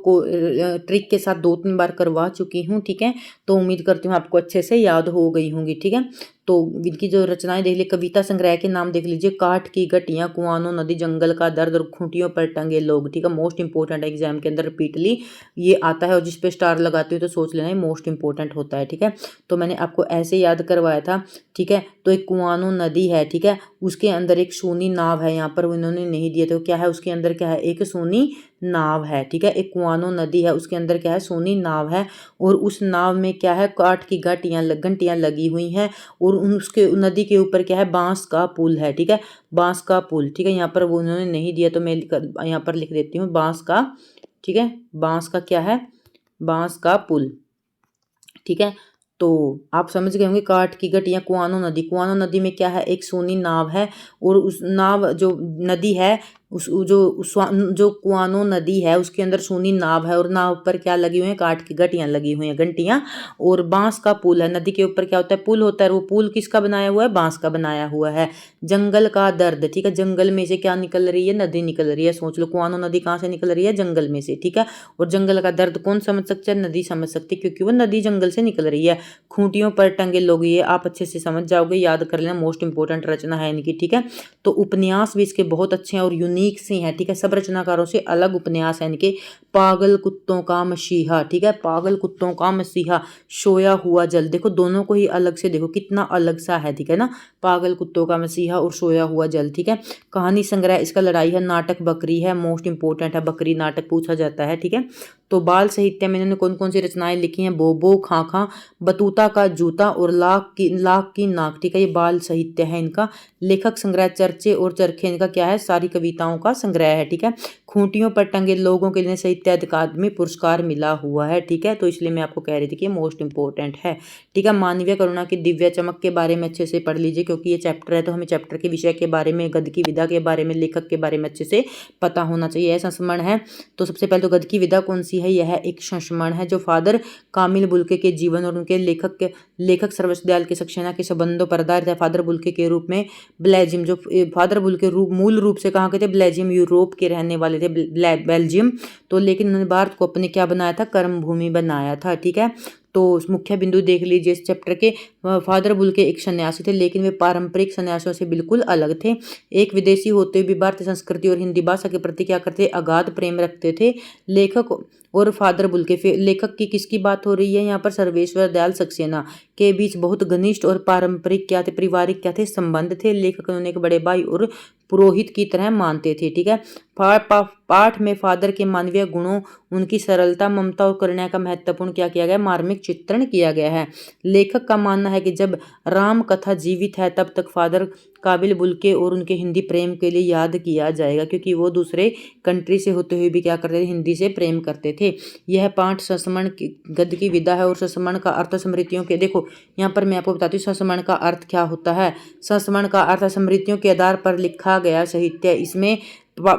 ट्रिक के साथ 2-3 बार करवा चुकी हूँ, ठीक है। तो उम्मीद करती हूँ आपको अच्छे से याद हो गई होंगी, ठीक है। तो इनकी जो रचनाएं देख लीजिए, कविता संग्रह के नाम देख लीजिए, काठ की गठियाँ, कुआनो नदी, जंगल का दर्द और खूंटियों पर टंगे लोग। ठीक है, मोस्ट इंपॉर्टेंट एग्जाम के अंदर रिपीटली ये आता है और जिस पे स्टार लगाते हो तो सोच लेना ये मोस्ट इंपॉर्टेंट होता है। ठीक है, तो मैंने आपको ऐसे याद करवाया था। ठीक है, तो एक कुआनो नदी है, ठीक है, उसके अंदर एक सोनी नाव है, यहाँ पर उन्होंने नहीं दिया तो क्या है उसके अंदर, क्या है, एक सोनी नाव है। ठीक है, एक कुआनो नदी है, उसके अंदर क्या है, सोनी नाव है, और उस नाव में क्या है, काठ की घंटियां लगी हुई हैं, और उसके नदी के ऊपर क्या है, बांस का पुल है। ठीक है, बांस का पुल। ठीक है, यहाँ पर वो उन्होंने नहीं दिया तो मैं यहाँ पर लिख देती हूँ बांस का। ठीक है, बांस का क्या है, बांस का पुल। ठीक है, तो आप समझ गए होंगे, काठ की गठियाँ, कुआनो नदी। कुआनो नदी में क्या है, एक सोनी नाव है, और उस नाव जो नदी है जो कुआनो नदी है उसके अंदर सोनी नाव है, और नाव पर क्या लगी हुई है, काठ की गठियाँ लगी हुई हैं, घंटियाँ, और बांस का पुल है। नदी के ऊपर क्या होता है, पुल होता है, वो पुल किसका बनाया हुआ है, बांस का बनाया हुआ है। जंगल का दर्द। ठीक है, जंगल में से क्या निकल रही है, नदी निकल रही है। सोच लो कुआनो नदी कहाँ से निकल रही है, जंगल में से। ठीक है, और जंगल का दर्द कौन समझ सकता है, नदी समझ सकती है, क्योंकि वो नदी जंगल से निकल रही है। खूंटियों पर टंगे लोग, ये आप अच्छे से समझ जाओगे, याद कर लेना, मोस्ट इंपोर्टेंट रचना है इनकी। ठीक है, तो उपन्यास भी इसके बहुत अच्छे हैं और यूनिक से हैं। ठीक है, सब रचनाकारों से अलग उपन्यास है इनके। पागल कुत्तों का मसीहा। ठीक है, पागल कुत्तों का मसीहा, सोया हुआ जल। देखो दोनों को ही अलग से देखो कितना अलग सा है। ठीक है ना, पागल कुत्तों का मसीहा और सोया हुआ जल। ठीक है, कहानी संग्रह इसका लड़ाई है, नाटक बकरी है, मोस्ट इंपोर्टेंट है, बकरी नाटक पूछा जाता है। ठीक है, तो बाल साहित्य में इन्होंने कौन कौन सी रचनाएं लिखी हैं, बोबो, खाखा, बतूता का जूता और लाख की नाक। ठीक है, ये बाल साहित्य है इनका। लेखक संग्रह चर्चे और चरखे इनका क्या है, सारी कविताओं का संग्रह है। ठीक है, खूंटियों पर टंगे लोगों के लिए साहित्य अकादमी पुरस्कार मिला हुआ है। ठीक है, तो इसलिए मैं आपको कह रही थी कि मोस्ट इंपोर्टेंट है। ठीक है, मानवीय करुणा की दिव्य चमक के बारे में अच्छे से पढ़ लीजिए, क्योंकि ये चैप्टर है तो हमें चैप्टर के विषय के बारे में, गद्य की विधा के बारे में, लेखक के बारे में अच्छे से पता होना चाहिए। ऐसा संस्मरण है, तो सबसे पहले तो गद्य की विधा कौन सी है, यह एक संस्मरण है जो फादर कामिल बुल्के के जीवन और उनके लेखक सर्वोच्च दयाल के सक्सेना के संबंधों पर आधारित है। फादर बुल्के के रूप में बेल्जियम, जो फादर बुल्के मूल रूप से कहाँ के थे, बेल्जियम यूरोप के रहने वाले थे, बेल्जियम। तो लेकिन उन्होंने भारत को अपने क्या बनाया था, कर्म भूमि बनाया था। ठीक है, तो मुख्य बिंदु देख लीजिए इस चैप्टर के। फादर बुल्के एक सन्यासी थे, लेकिन वे पारंपरिक सन्यासियों से बिल्कुल अलग थे। एक विदेशी होते हुए भी भारतीय संस्कृति और हिंदी भाषा के प्रति क्या करते, अगाध प्रेम रखते थे। लेखक और फादर बुल्के, लेखक की किसकी बात हो रही है यहाँ पर, सर्वेश्वर दयाल सक्सेना के बीच बहुत घनिष्ठ और पारंपरिक क्या थे, पारिवारिक क्या थे, संबंध थे। लेखक उन्हें एक बड़े भाई और पुरोहित की तरह मानते थे। ठीक है, पाठ में फादर के मानवीय गुणों, उनकी सरलता, ममता और करुणा का महत्वपूर्ण क्या किया गया, मार्मिक चित्रण किया गया है। लेखक का मानना है कि जब राम कथा जीवित है तब तक फादर काबिल बुल्के और उनके हिंदी प्रेम के लिए याद किया जाएगा, क्योंकि वो दूसरे कंट्री से होते हुए भी क्या करते थे, हिंदी से प्रेम करते थे। यह पाठ संस्मरण गद्य की विधा है, और संस्मरण का अर्थ स्मृतियों के, देखो यहाँ पर मैं आपको बताती हूँ संस्मरण का अर्थ क्या होता है। संस्मरण का अर्थ स्मृतियों के आधार पर लिखा गया साहित्य। इसमें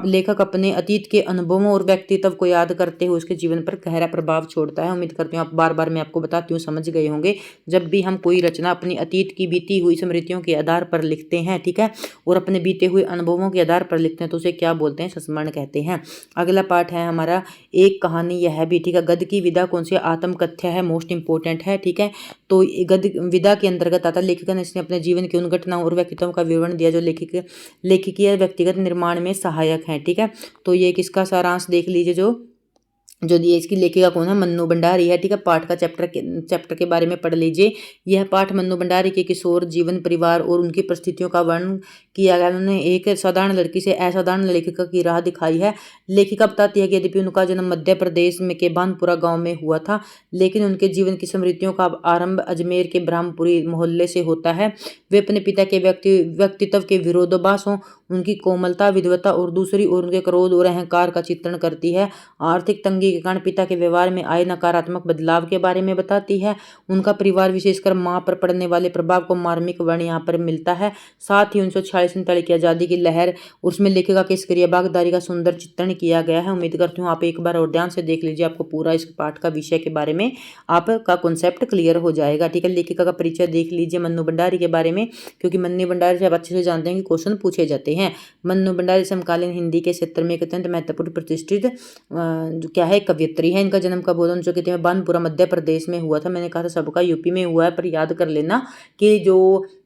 लेखक अपने अतीत के अनुभवों और व्यक्तित्व को याद करते हुए उसके जीवन पर गहरा प्रभाव छोड़ता है। उम्मीद करती हूँ आप बार बार मैं आपको बताती हूँ समझ गए होंगे। जब भी हम कोई रचना अपनी अतीत की बीती हुई स्मृतियों के आधार पर लिखते हैं, ठीक है, और अपने बीते हुए अनुभवों के आधार पर लिखते हैं तो उसे क्या बोलते हैं, संस्मरण कहते हैं। अगला पाठ है हमारा एक कहानी, यह भी, ठीक है, गद्य की विधा कौन सी, आत्मकथ्य है, मोस्ट इंपोर्टेंट है। ठीक है, तो गद्य विधा के अंतर्गत आता है लेखक ने इसने अपने जीवन की उन घटनाओं और व्यक्तित्वों का विवरण दिया जो लेखकीय व्यक्तिगत निर्माण में सहायक हैं। ठीक है, तो ये किसका सारांश देख लीजिए, जो ये इसकी लेखिका कौन है, मन्नू भंडारी है। ठीक है, पाठ का चैप्टर के बारे में पढ़ लीजिए। यह पाठ मन्नू भंडारी के किशोर जीवन, परिवार और उनकी परिस्थितियों का वर्णन किया गया। उन्होंने एक साधारण लड़की से असाधारण लेखिका की राह दिखाई है। लेखिका बताती है कि यद्यपि उनका जन्म मध्य प्रदेश में के भानपुरा गांव में हुआ था, लेकिन उनके जीवन की स्मृतियों का आरंभ अजमेर के ब्रह्मपुरी मोहल्ले से होता है। वे अपने पिता के व्यक्तित्व के विरोधाभासों, उनकी कोमलता, विद्वता और दूसरी ओर उनके क्रोध और अहंकार का चित्रण करती है। आर्थिक तंगी के कारण पिता के व्यवहार में आए नकारात्मक बदलाव के बारे में बताती है। उनका परिवार, विशेषकर मां पर पड़ने वाले प्रभाव को मार्मिक वर्ण यहाँ पर मिलता है। साथ ही 1946 की आज़ादी की लहर, उसमें लेखिका के सक्रिय भागीदारी का सुंदर चित्रण किया गया है। उम्मीद करती हूँ आप एक बार और ध्यान से देख लीजिए, आपको पूरा इस पाठ का विषय के बारे में आपका कॉन्सेप्ट क्लियर हो जाएगा। ठीक है, लेखिका का परिचय देख लीजिए मन्नू भंडारी के बारे में, क्योंकि मन्नू भंडारी से आप अच्छे से जानते हैं कि क्वेश्चन पूछे जाते हैं। मन्नू भंडारी समकालीन हिंदी के क्षेत्र में एक अत्यंत महत्वपूर्ण प्रतिष्ठित जो क्या है, कवयित्री है। इनका जन्म कब हुआ था, 1931 में बानपुरा मध्य प्रदेश में हुआ था। मैंने कहा था सबका यूपी में हुआ है, पर याद कर लेना कि जो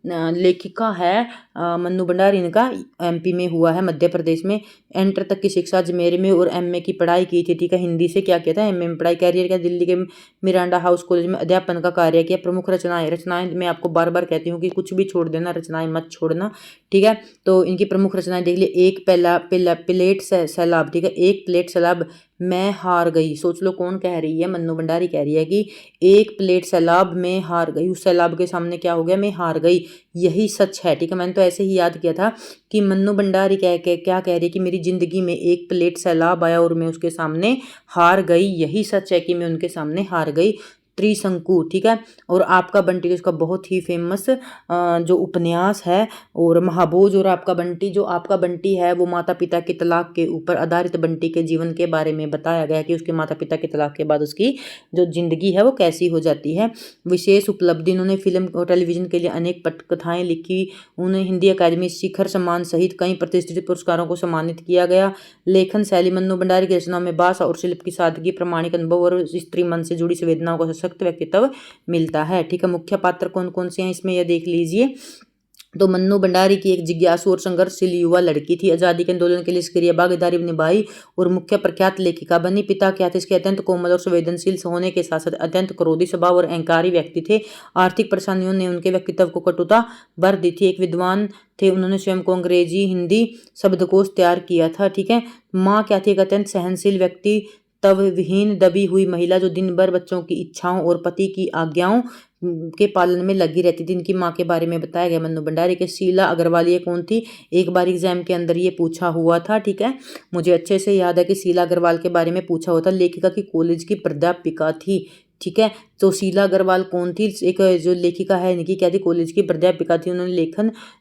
लेखिका है मन्नू भंडारी, इनका एमपी में हुआ है, मध्य प्रदेश में। इंटर तक की शिक्षा अजमेर में और एमए की पढ़ाई की थी, ठीक है। हिंदी से क्या किया था, एमए में पढ़ाई। कैरियर क्या, दिल्ली के मिरांडा हाउस कॉलेज में अध्यापन का कार्य किया। प्रमुख रचनाएं मैं आपको बार बार कहती हूँ कि कुछ भी छोड़ देना, रचनाएं मत छोड़ना, ठीक है। तो इनकी प्रमुख रचनाएं देख लिए। एक प्लेट सैलाब, ठीक है, एक प्लेट सैलाब मैं हार गई। सोच लो कौन कह रही है, मन्नू भंडारी कह रही है कि एक प्लेट सैलाब में हार गई। उस सैलाब के सामने क्या हो गया, मैं हार गई, यही सच है, ठीक है। मैंने तो ऐसे ही याद किया था कि मन्नू भंडारी क्या कह रही है कि मेरी जिंदगी में एक प्लेट सैलाब आया और मैं उसके सामने हार गई, यही सच है कि मैं उनके सामने हार गई। त्रिशंकु, ठीक है। और आपका बंटी, उसका बहुत ही फेमस जो उपन्यास है, और महाभोज और आपका बंटी। जो आपका बंटी है वो माता पिता के तलाक के ऊपर आधारित बंटी के जीवन के बारे में बताया गया कि उसके माता पिता के तलाक के बाद उसकी जो जिंदगी है वो कैसी हो जाती है। विशेष उपलब्धि, उन्होंने फिल्म और टेलीविजन के लिए अनेक पटकथाएं लिखी। उन्हें हिंदी अकादमी शिखर सम्मान सहित कई प्रतिष्ठित पुरस्कारों को सम्मानित किया गया। लेखन शैली, मन्नू भंडारी की रचनाओं में भाषा और शिल्प की सादगी, प्रामाणिक अनुभव और स्त्री मन से जुड़ी संवेदनाओं का सशक्त व्यक्तित्व मिलता है, ठीक है। मुख्य पात्र कौन कौन से हैं इसमें, यह देख लीजिए। तो मन्नू भंडारी की एक जिज्ञासु और संघर्षशील युवा लड़की थी, आजादी के आंदोलन के लिए सक्रिय भागीदारी निभाई और मुख्य प्रख्यात लेखिका बनी। पिता क्या थे इसके, अत्यंत कोमल और संवेदनशील होने के साथ साथ अत्यंत क्रोधी स्वभाव और अहंकारी व्यक्ति थे। आर्थिक परेशानियों ने उनके व्यक्तित्व को कटुता भर दी थी। एक विद्वान थे, उन्होंने स्वयं को अंग्रेजी हिंदी शब्दकोश तैयार किया था, ठीक है। माँ क्या थी, एक अत्यंत सहनशील व्यक्ति, तब विहीन दबी हुई महिला जो दिन भर बच्चों की इच्छाओं और पति की आज्ञाओं के पालन में लगी रहती थी। इनकी माँ के बारे में बताया गया मन्नू भंडारी के। शीला अग्रवाल ये कौन थी, एक बार एग्जाम के अंदर ये पूछा हुआ था, ठीक है। मुझे अच्छे से याद है कि शीला अग्रवाल के बारे में पूछा हुआ था। लेखिका की कॉलेज की प्राध्यापिका थी, ठीक है। तो शीला अग्रवाल कौन थी, एक जो लेखिका है इनकी क्या थी, कॉलेज की प्राध्यापिका थी। उन्होंने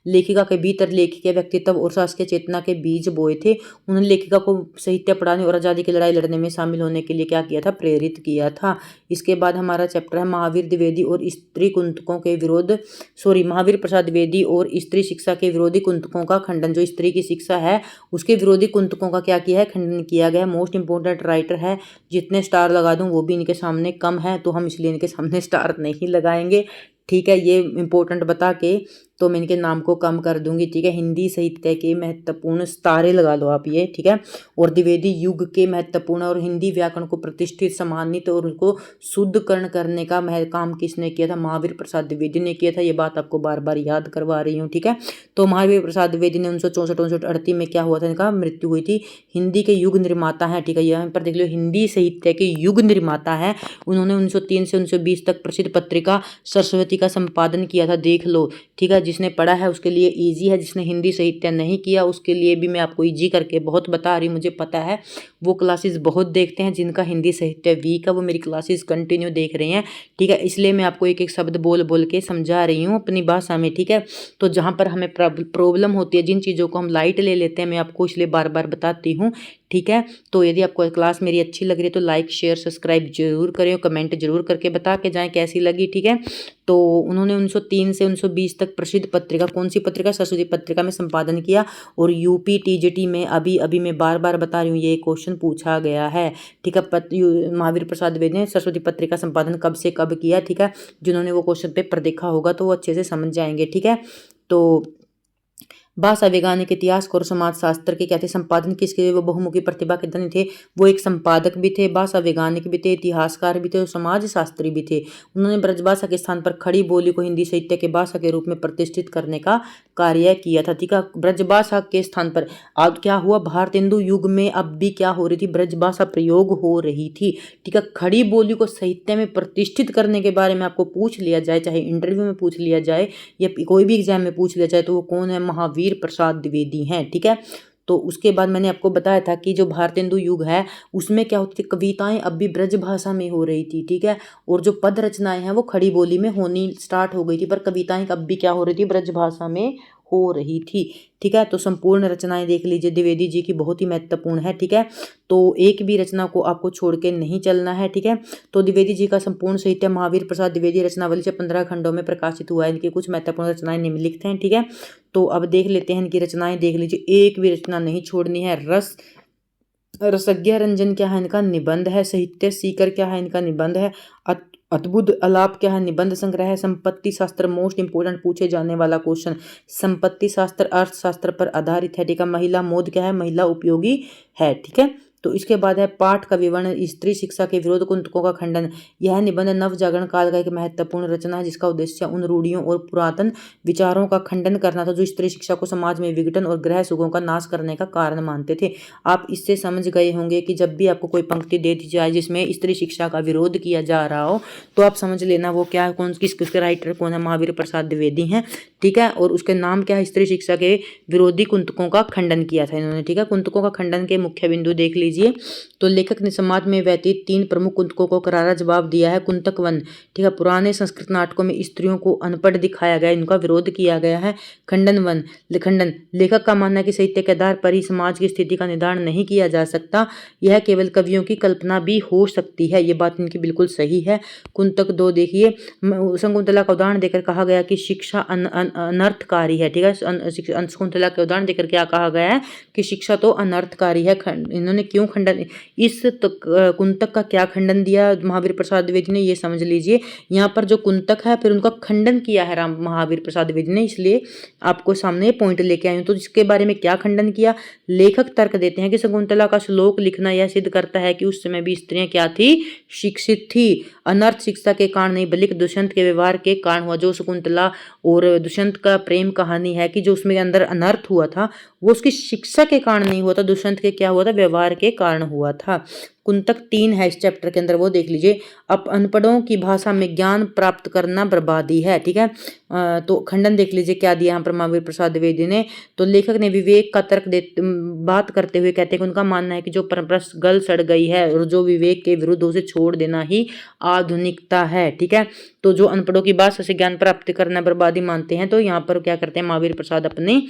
लेखिका के भीतर लेखिका व्यक्तित्व और शासकीय चेतना के बीज बोए थे। उन्होंने लेखिका को साहित्य पढ़ाने और आज़ादी की लड़ाई लड़ने में शामिल होने के लिए क्या किया था, प्रेरित किया था। इसके बाद हमारा चैप्टर है महावीर द्विवेदी और स्त्री कुंतकों के विरोध, महावीर प्रसाद द्विवेदी और स्त्री शिक्षा के विरोधी कुंतकों का खंडन। जो स्त्री की शिक्षा है उसके विरोधी कुंतकों का क्या किया है, खंडन किया गया। मोस्ट इंपोर्टेंट राइटर है, जितने स्टार लगा दूं वो भी इनके सामने कम है, तो हम इसलिए इनके सामने स्टार नहीं लगाएंगे, ठीक है। ये इंपॉर्टेंट बता के तो मैं इनके नाम को कम कर दूंगी, ठीक है। हिंदी साहित्य के महत्वपूर्ण सितारे लगा लो आप ये, ठीक है। और द्विवेदी युग के महत्वपूर्ण और हिंदी व्याकरण को प्रतिष्ठित, सम्मानित और उनको शुद्धकरण करने का काम किसने किया था, महावीर प्रसाद द्विवेदी ने किया था। ये बात आपको बार बार याद करवा रही हूँ, ठीक है। तो महावीर प्रसाद द्विवेदी ने 1964-68 में क्या हुआ था, इनका मृत्यु हुई थी। हिंदी के युग निर्माता है, ठीक है। यहाँ पर देख लो, हिंदी साहित्य के युग निर्माता है। उन्होंने 1903 से 1920 तक प्रसिद्ध पत्रिका सरस्वती का संपादन किया था, देख लो, ठीक है। जिसने पढ़ा है उसके लिए इजी है, जिसने हिंदी साहित्य नहीं किया उसके लिए भी मैं आपको इजी करके बहुत बता रही हूँ। मुझे पता है वो क्लासेस बहुत देखते हैं, जिनका हिंदी साहित्य वीक है वो मेरी क्लासेस कंटिन्यू देख रहे हैं, ठीक है। इसलिए मैं आपको एक एक शब्द बोल बोल के समझा रही हूँ अपनी भाषा में, ठीक है। तो जहाँ पर हमें प्रॉब्लम होती है, जिन चीज़ों को हम लाइट ले लेते हैं, मैं आपको इसलिए बार बार बताती हूँ, ठीक है। तो यदि आपको क्लास मेरी अच्छी लग रही है तो लाइक शेयर सब्सक्राइब जरूर करें, कमेंट जरूर करके बता के जाएं कैसी लगी, ठीक है। तो उन्होंने 1903 से 1920 तक प्रसिद्ध पत्रिका, कौन सी पत्रिका, सरस्वती पत्रिका में संपादन किया। और यूपी टीजीटी में अभी मैं बार बार बता रही हूँ ये क्वेश्चन पूछा गया है, ठीक है। महावीर प्रसाद द्विवेदी ने सरस्वती पत्रिका संपादन कब से कब किया, ठीक है। जिन्होंने वो क्वेश्चन पेपर देखा होगा तो वो अच्छे से समझ जाएंगे, ठीक है। तो भाषा वैज्ञानिक, इतिहास और समाज शास्त्र के क्या थे, संपादन किसके, वो बहुमुखी प्रतिभा के धनी थे। वो एक संपादक भी थे, भाषा वैज्ञानिक भी थे, इतिहासकार भी थे और समाज शास्त्री भी थे। उन्होंने ब्रजभाषा के स्थान पर खड़ी बोली को हिंदी साहित्य के भाषा के रूप में प्रतिष्ठित करने का कार्य किया था, ठीक है। ब्रजभाषा के स्थान पर अब क्या हुआ, भारतेंदु युग में अब भी क्या हो रही थी, ब्रजभाषा प्रयोग हो रही थी, ठीक है। खड़ी बोली को साहित्य में प्रतिष्ठित करने के बारे में आपको पूछ लिया जाए, चाहे इंटरव्यू में पूछ लिया जाए या कोई भी एग्जाम में पूछ लिया जाए, तो वो कौन है, महावीर प्रसाद द्विवेदी हैं, ठीक है। तो उसके बाद मैंने आपको बताया था कि जो भारतेंदु युग है उसमें क्या होती थी, कविताएं अब भी ब्रज भाषा में हो रही थी, ठीक है। और जो पद रचनाएं हैं वो खड़ी बोली में होनी स्टार्ट हो गई थी, पर कविताएं अब भी क्या हो रही थी, ब्रज भाषा में हो रही थी, ठीक है। तो संपूर्ण रचनाएं देख लीजिए द्विवेदी जी की, बहुत ही महत्वपूर्ण है, ठीक है। तो एक भी रचना को आपको छोड़ के नहीं चलना है, ठीक है। तो द्विवेदी जी का संपूर्ण साहित्य महावीर प्रसाद द्विवेदी रचनावली से 15 खंडों में प्रकाशित हुआ है। इनकी कुछ महत्वपूर्ण रचनाएं निम्नलिखित हैं, ठीक है। तो अब देख लेते हैं इनकी रचनाएं, देख लीजिए, एक भी रचना नहीं छोड़नी है। रसज्ञ रंजन क्या है इनका निबंध है। साहित्य सीकर क्या है इनका निबंध है। अद्भुत आलाप क्या है? निबंध संग्रह है। संपत्ति शास्त्र मोस्ट इंपोर्टेंट पूछे जाने वाला क्वेश्चन। संपत्ति शास्त्र अर्थशास्त्र पर आधारित है, ठीक है। महिला मोद क्या है? महिला उपयोगी है, ठीक है। तो इसके बाद है पाठ का विवरण, स्त्री शिक्षा के विरोध कुंतकों का खंडन। यह निबंध नव जागरण काल का एक महत्वपूर्ण रचना है जिसका उद्देश्य उन रूढ़ियों और पुरातन विचारों का खंडन करना था जो स्त्री शिक्षा को समाज में विघटन और गृह सुखों का नाश करने का कारण मानते थे। आप इससे समझ गए होंगे कि जब भी आपको कोई पंक्ति दे दी जाए जिसमें स्त्री शिक्षा का विरोध किया जा रहा हो तो आप समझ लेना वो क्या है, कौन किसके राइटर कौन है, महावीर प्रसाद द्विवेदी हैं, ठीक है। और उसके नाम क्या है? स्त्री शिक्षा के विरोधी कुंतकों का खंडन किया था इन्होंने, ठीक है। कुंतकों का खंडन के मुख्य बिंदु देख लीजिए। तो लेखक ने समाज में व्यतीत 3 प्रमुख कुंतकों को करारा जवाब दिया है। कुंतक वन, ठीक है, पुराने संस्कृत नाटकों में स्त्रियों को अनपढ़ दिखाया गया, इनका विरोध किया गया है। खंडन वन, खंडन, लेखक का मानना है कि साहित्य के आधार पर ही समाज की स्थिति का निर्धारण नहीं किया जा सकता, यह केवल कवियों की कल्पना भी हो सकती है। ये बात इनकी बिल्कुल सही है। कुंतक 2 देखिए, शकुंतला का उदाहरण देकर कहा गया कि शिक्षा अनर्थकारी है, ठीक है। शकुंतला के उदाहरण देकर क्या कहा गया है कि शिक्षा तो अनर्थकारी है। इन्होंने क्यों खंडन, इस कुंतक का क्या खंडन दिया महावीर प्रसाद द्विवेदी ने, ये समझ लीजिए। यहाँ पर जो कुंतक है फिर उनका खंडन किया है महावीर प्रसाद द्विवेदी ने, इसलिए आपको सामने पॉइंट लेके आई हूँ। तो इसके बारे में क्या खंडन किया? लेखक तर्क देते हैं कि शकुंतला का श्लोक लिखना यह सिद्ध करता है कि उस समय भी स्त्रियां क्या थी? शिक्षित थी। अनर्थ शिक्षा के कारण नहीं बल्कि दुष्यंत के व्यवहार के कारण हुआ। जो शकुंतला और दुष्यंत का प्रेम कहानी है कि जो उसमें अंदर अनर्थ हुआ था वो उसकी शिक्षा के कारण नहीं हुआ था, दुष्यंत के क्या हुआ था? व्यवहार के कारण हुआ था। कुंतक 3 है इस चैप्टर के अंदर, वो देख लीजिए। अब अनपढ़ों की भाषा में ज्ञान प्राप्त करना बर्बादी है, ठीक है। तो खंडन देख लीजिए क्या दिया यहाँ पर महावीर प्रसाद द्विवेदी ने। तो लेखक ने विवेक का तर्क बात करते हुए कहते हैं कि उनका मानना है कि जो परंपरा गल सड़ गई है और जो विवेक के विरुद्ध उसे छोड़ देना ही आधुनिकता है, ठीक है। तो जो अनपढ़ों की भाषा से ज्ञान प्राप्त करना बर्बादी मानते हैं, तो यहाँ पर क्या करते हैं महावीर प्रसाद अपने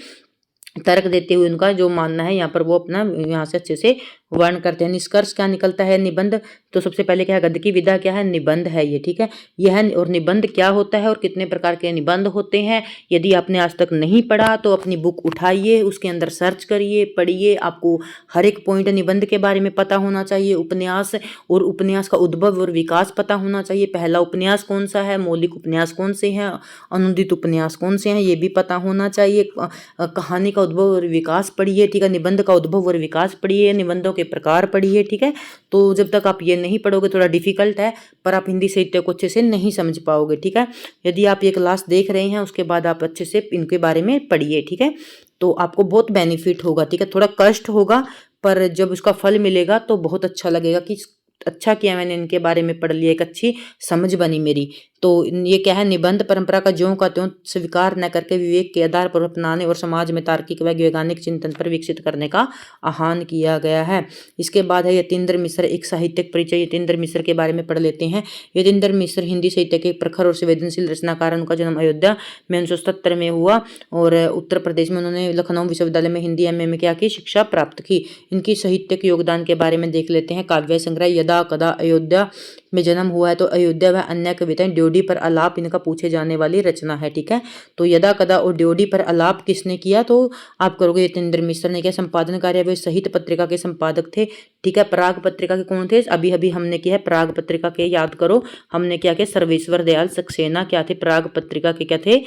तर्क देते हुए उनका जो मानना है यहाँ पर वो अपना यहाँ से अच्छे से वर्ण करते हैं। निष्कर्ष क्या निकलता है? निबंध, तो सबसे पहले क्या है? गद्य की विधा क्या है? निबंध है ये, ठीक है। यह और निबंध क्या होता है और कितने प्रकार के निबंध होते हैं, यदि आपने आज तक नहीं पढ़ा तो अपनी बुक उठाइए, उसके अंदर सर्च करिए, पढ़िए। आपको हर एक पॉइंट निबंध के बारे में पता होना चाहिए। उपन्यास और उपन्यास का उद्भव और विकास पता होना चाहिए। पहला उपन्यास कौन सा है, मौलिक उपन्यास कौन से हैं, अनुदित उपन्यास कौन से हैं, ये भी पता होना चाहिए। कहानी का उद्भव और विकास पढ़िए, ठीक है। निबंध का उद्भव और विकास पढ़िए, निबंधों के प्रकार पढ़िए, ठीक है। तो जब तक आप ये नहीं पढ़ोगे थोड़ा डिफिकल्ट है, पर आप हिंदी साहित्य को अच्छे से नहीं समझ पाओगे, ठीक है। यदि आप ये क्लास देख रहे हैं उसके बाद आप अच्छे से इनके बारे में पढ़िए, ठीक है। तो आपको बहुत बेनिफिट होगा, ठीक है। थोड़ा कष्ट होगा पर जब उसका फल मिलेगा तो बहुत अच्छा लगेगा कि अच्छा किया मैंने इनके बारे में पढ़ लिया, एक अच्छी समझ बनी मेरी। तो ये क्या है? निबंध परंपरा का ज्यों का त्यों स्वीकार न करके विवेक के आधार पर अपनाने और समाज में तार्किक व वैज्ञानिक चिंतन पर विकसित करने का आह्वान किया गया है। इसके बाद है यतीन्द्र मिश्र, एक साहित्यिक परिचय। यतीन्द्र मिश्र के बारे में पढ़ लेते हैं। यतीन्द्र मिश्र हिंदी साहित्य के प्रखर और संवेदनशील रचनाकार। उनका जन्म अयोध्या में 1977 में हुआ और उत्तर प्रदेश में उन्होंने लखनऊ विश्वविद्यालय में हिंदी एमए में क्या की? शिक्षा प्राप्त की। इनकी साहित्यिक योगदान के बारे में देख लेते हैं। काव्य संग्रह यदा कदा अयोध्या में जन्म हुआ है, तो अयोध्या व अन्य कविताएं, ड्योढ़ी पर आलाप इनका पूछे जाने वाली रचना है, ठीक है। तो यदा कदा और ड्योढ़ी पर आलाप किसने किया? तो आप करोगे यतीन्द्र मिश्र ने। क्या संपादन कार्य? वे साहित्य पत्रिका के संपादक थे, ठीक है। पराग पत्रिका के कौन थे? अभी अभी हमने किया है पराग पत्रिका के, याद करो हमने क्या किया? सर्वेश्वर दयाल सक्सेना क्या थे? पराग पत्रिका के क्या थे?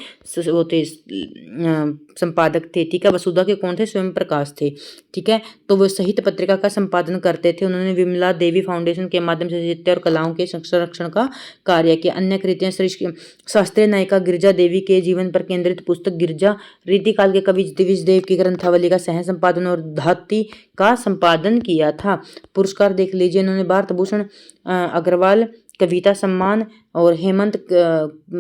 वो थे संपादक थे, ठीक है। वसुधा के कौन थे? स्वयं प्रकाश थे, ठीक है। तो वो साहित्य पत्रिका का संपादन करते थे। उन्होंने विमला देवी फाउंडेशन के माध्यम से साहित्य और कलाओं के संरक्षण का कार्य किया। अन्य कृतियां शास्त्रीय नायिका गिरिजा देवी के जीवन पर केंद्रित पुस्तक गिरिजा, रीतिकाल के कवि दिविज देव की ग्रंथावली का सह संपादन और धाती का संपादन किया था। पुरस्कार देख लीजिए, इन्होंने भारत भूषण अग्रवाल कविता सम्मान और हेमंत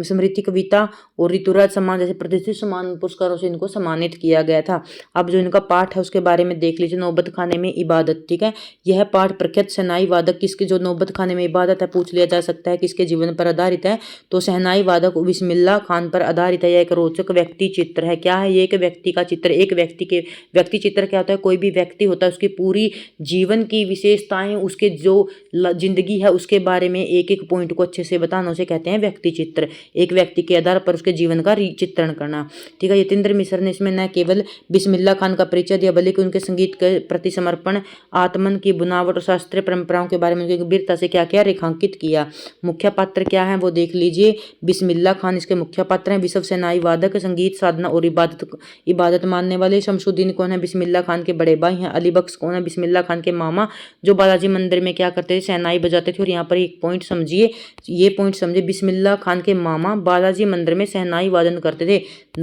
स्मृति कविता और ऋतुराज सम्मान जैसे प्रतिष्ठित सम्मान पुरस्कारों से इनको सम्मानित किया गया था। अब जो इनका पाठ है उसके बारे में देख लीजिए। नौबत खाने में इबादत, ठीक है। यह पाठ प्रख्यात शहनाई वादक किसके, जो नौबत खाने में इबादत है, पूछ लिया जा सकता है किसके जीवन पर आधारित है, तो शहनाई वादक बिस्मिल्लाह खान पर आधारित है। यह एक रोचक व्यक्ति चित्र है। क्या है ये? एक व्यक्ति का चित्र। एक व्यक्ति चित्र क्या होता है? कोई भी व्यक्ति होता है, उसकी पूरी जीवन की विशेषताएं, उसके जो जिंदगी है उसके बारे में एक एक पॉइंट को अच्छे से बताना खानों से कहते हैं व्यक्ति चित्र, एक व्यक्ति के आधार पर उसके जीवन का चित्रण करना। ठीक है, यतीन्द्र मिश्र ने इसमें न केवल बिस्मिल्लाह खान का परिचय दिया बल्कि उनके संगीत के प्रति समर्पण, आत्मन की बुनावट और शास्त्रीय परंपराओं के बारे में उनकी गंभीरता से क्या किया, रेखांकित किया। मुख्य पात्र क्या है वो देख लीजिए। बिस्मिल्लाह खान इसके मुख्य पात्र हैं। विश्व सेनाई वादक, संगीत साधना और इबादत मानने वाले। शमशुद्दीन कौन है, बिस्मिल्लाह खान के बड़े भाई हैं। अली बख्श कौन है, बिस्मिल्लाह खान के मामा, जो बालाजी मंदिर में क्या करते थे, शहनाई बजाते थे। और यहाँ पर एक पॉइंट समझिए, ये पॉइंट समझिए, बिस्मिल्लाह खान के मामा बालाजी मंदिर में शहनाई वादन करते थे।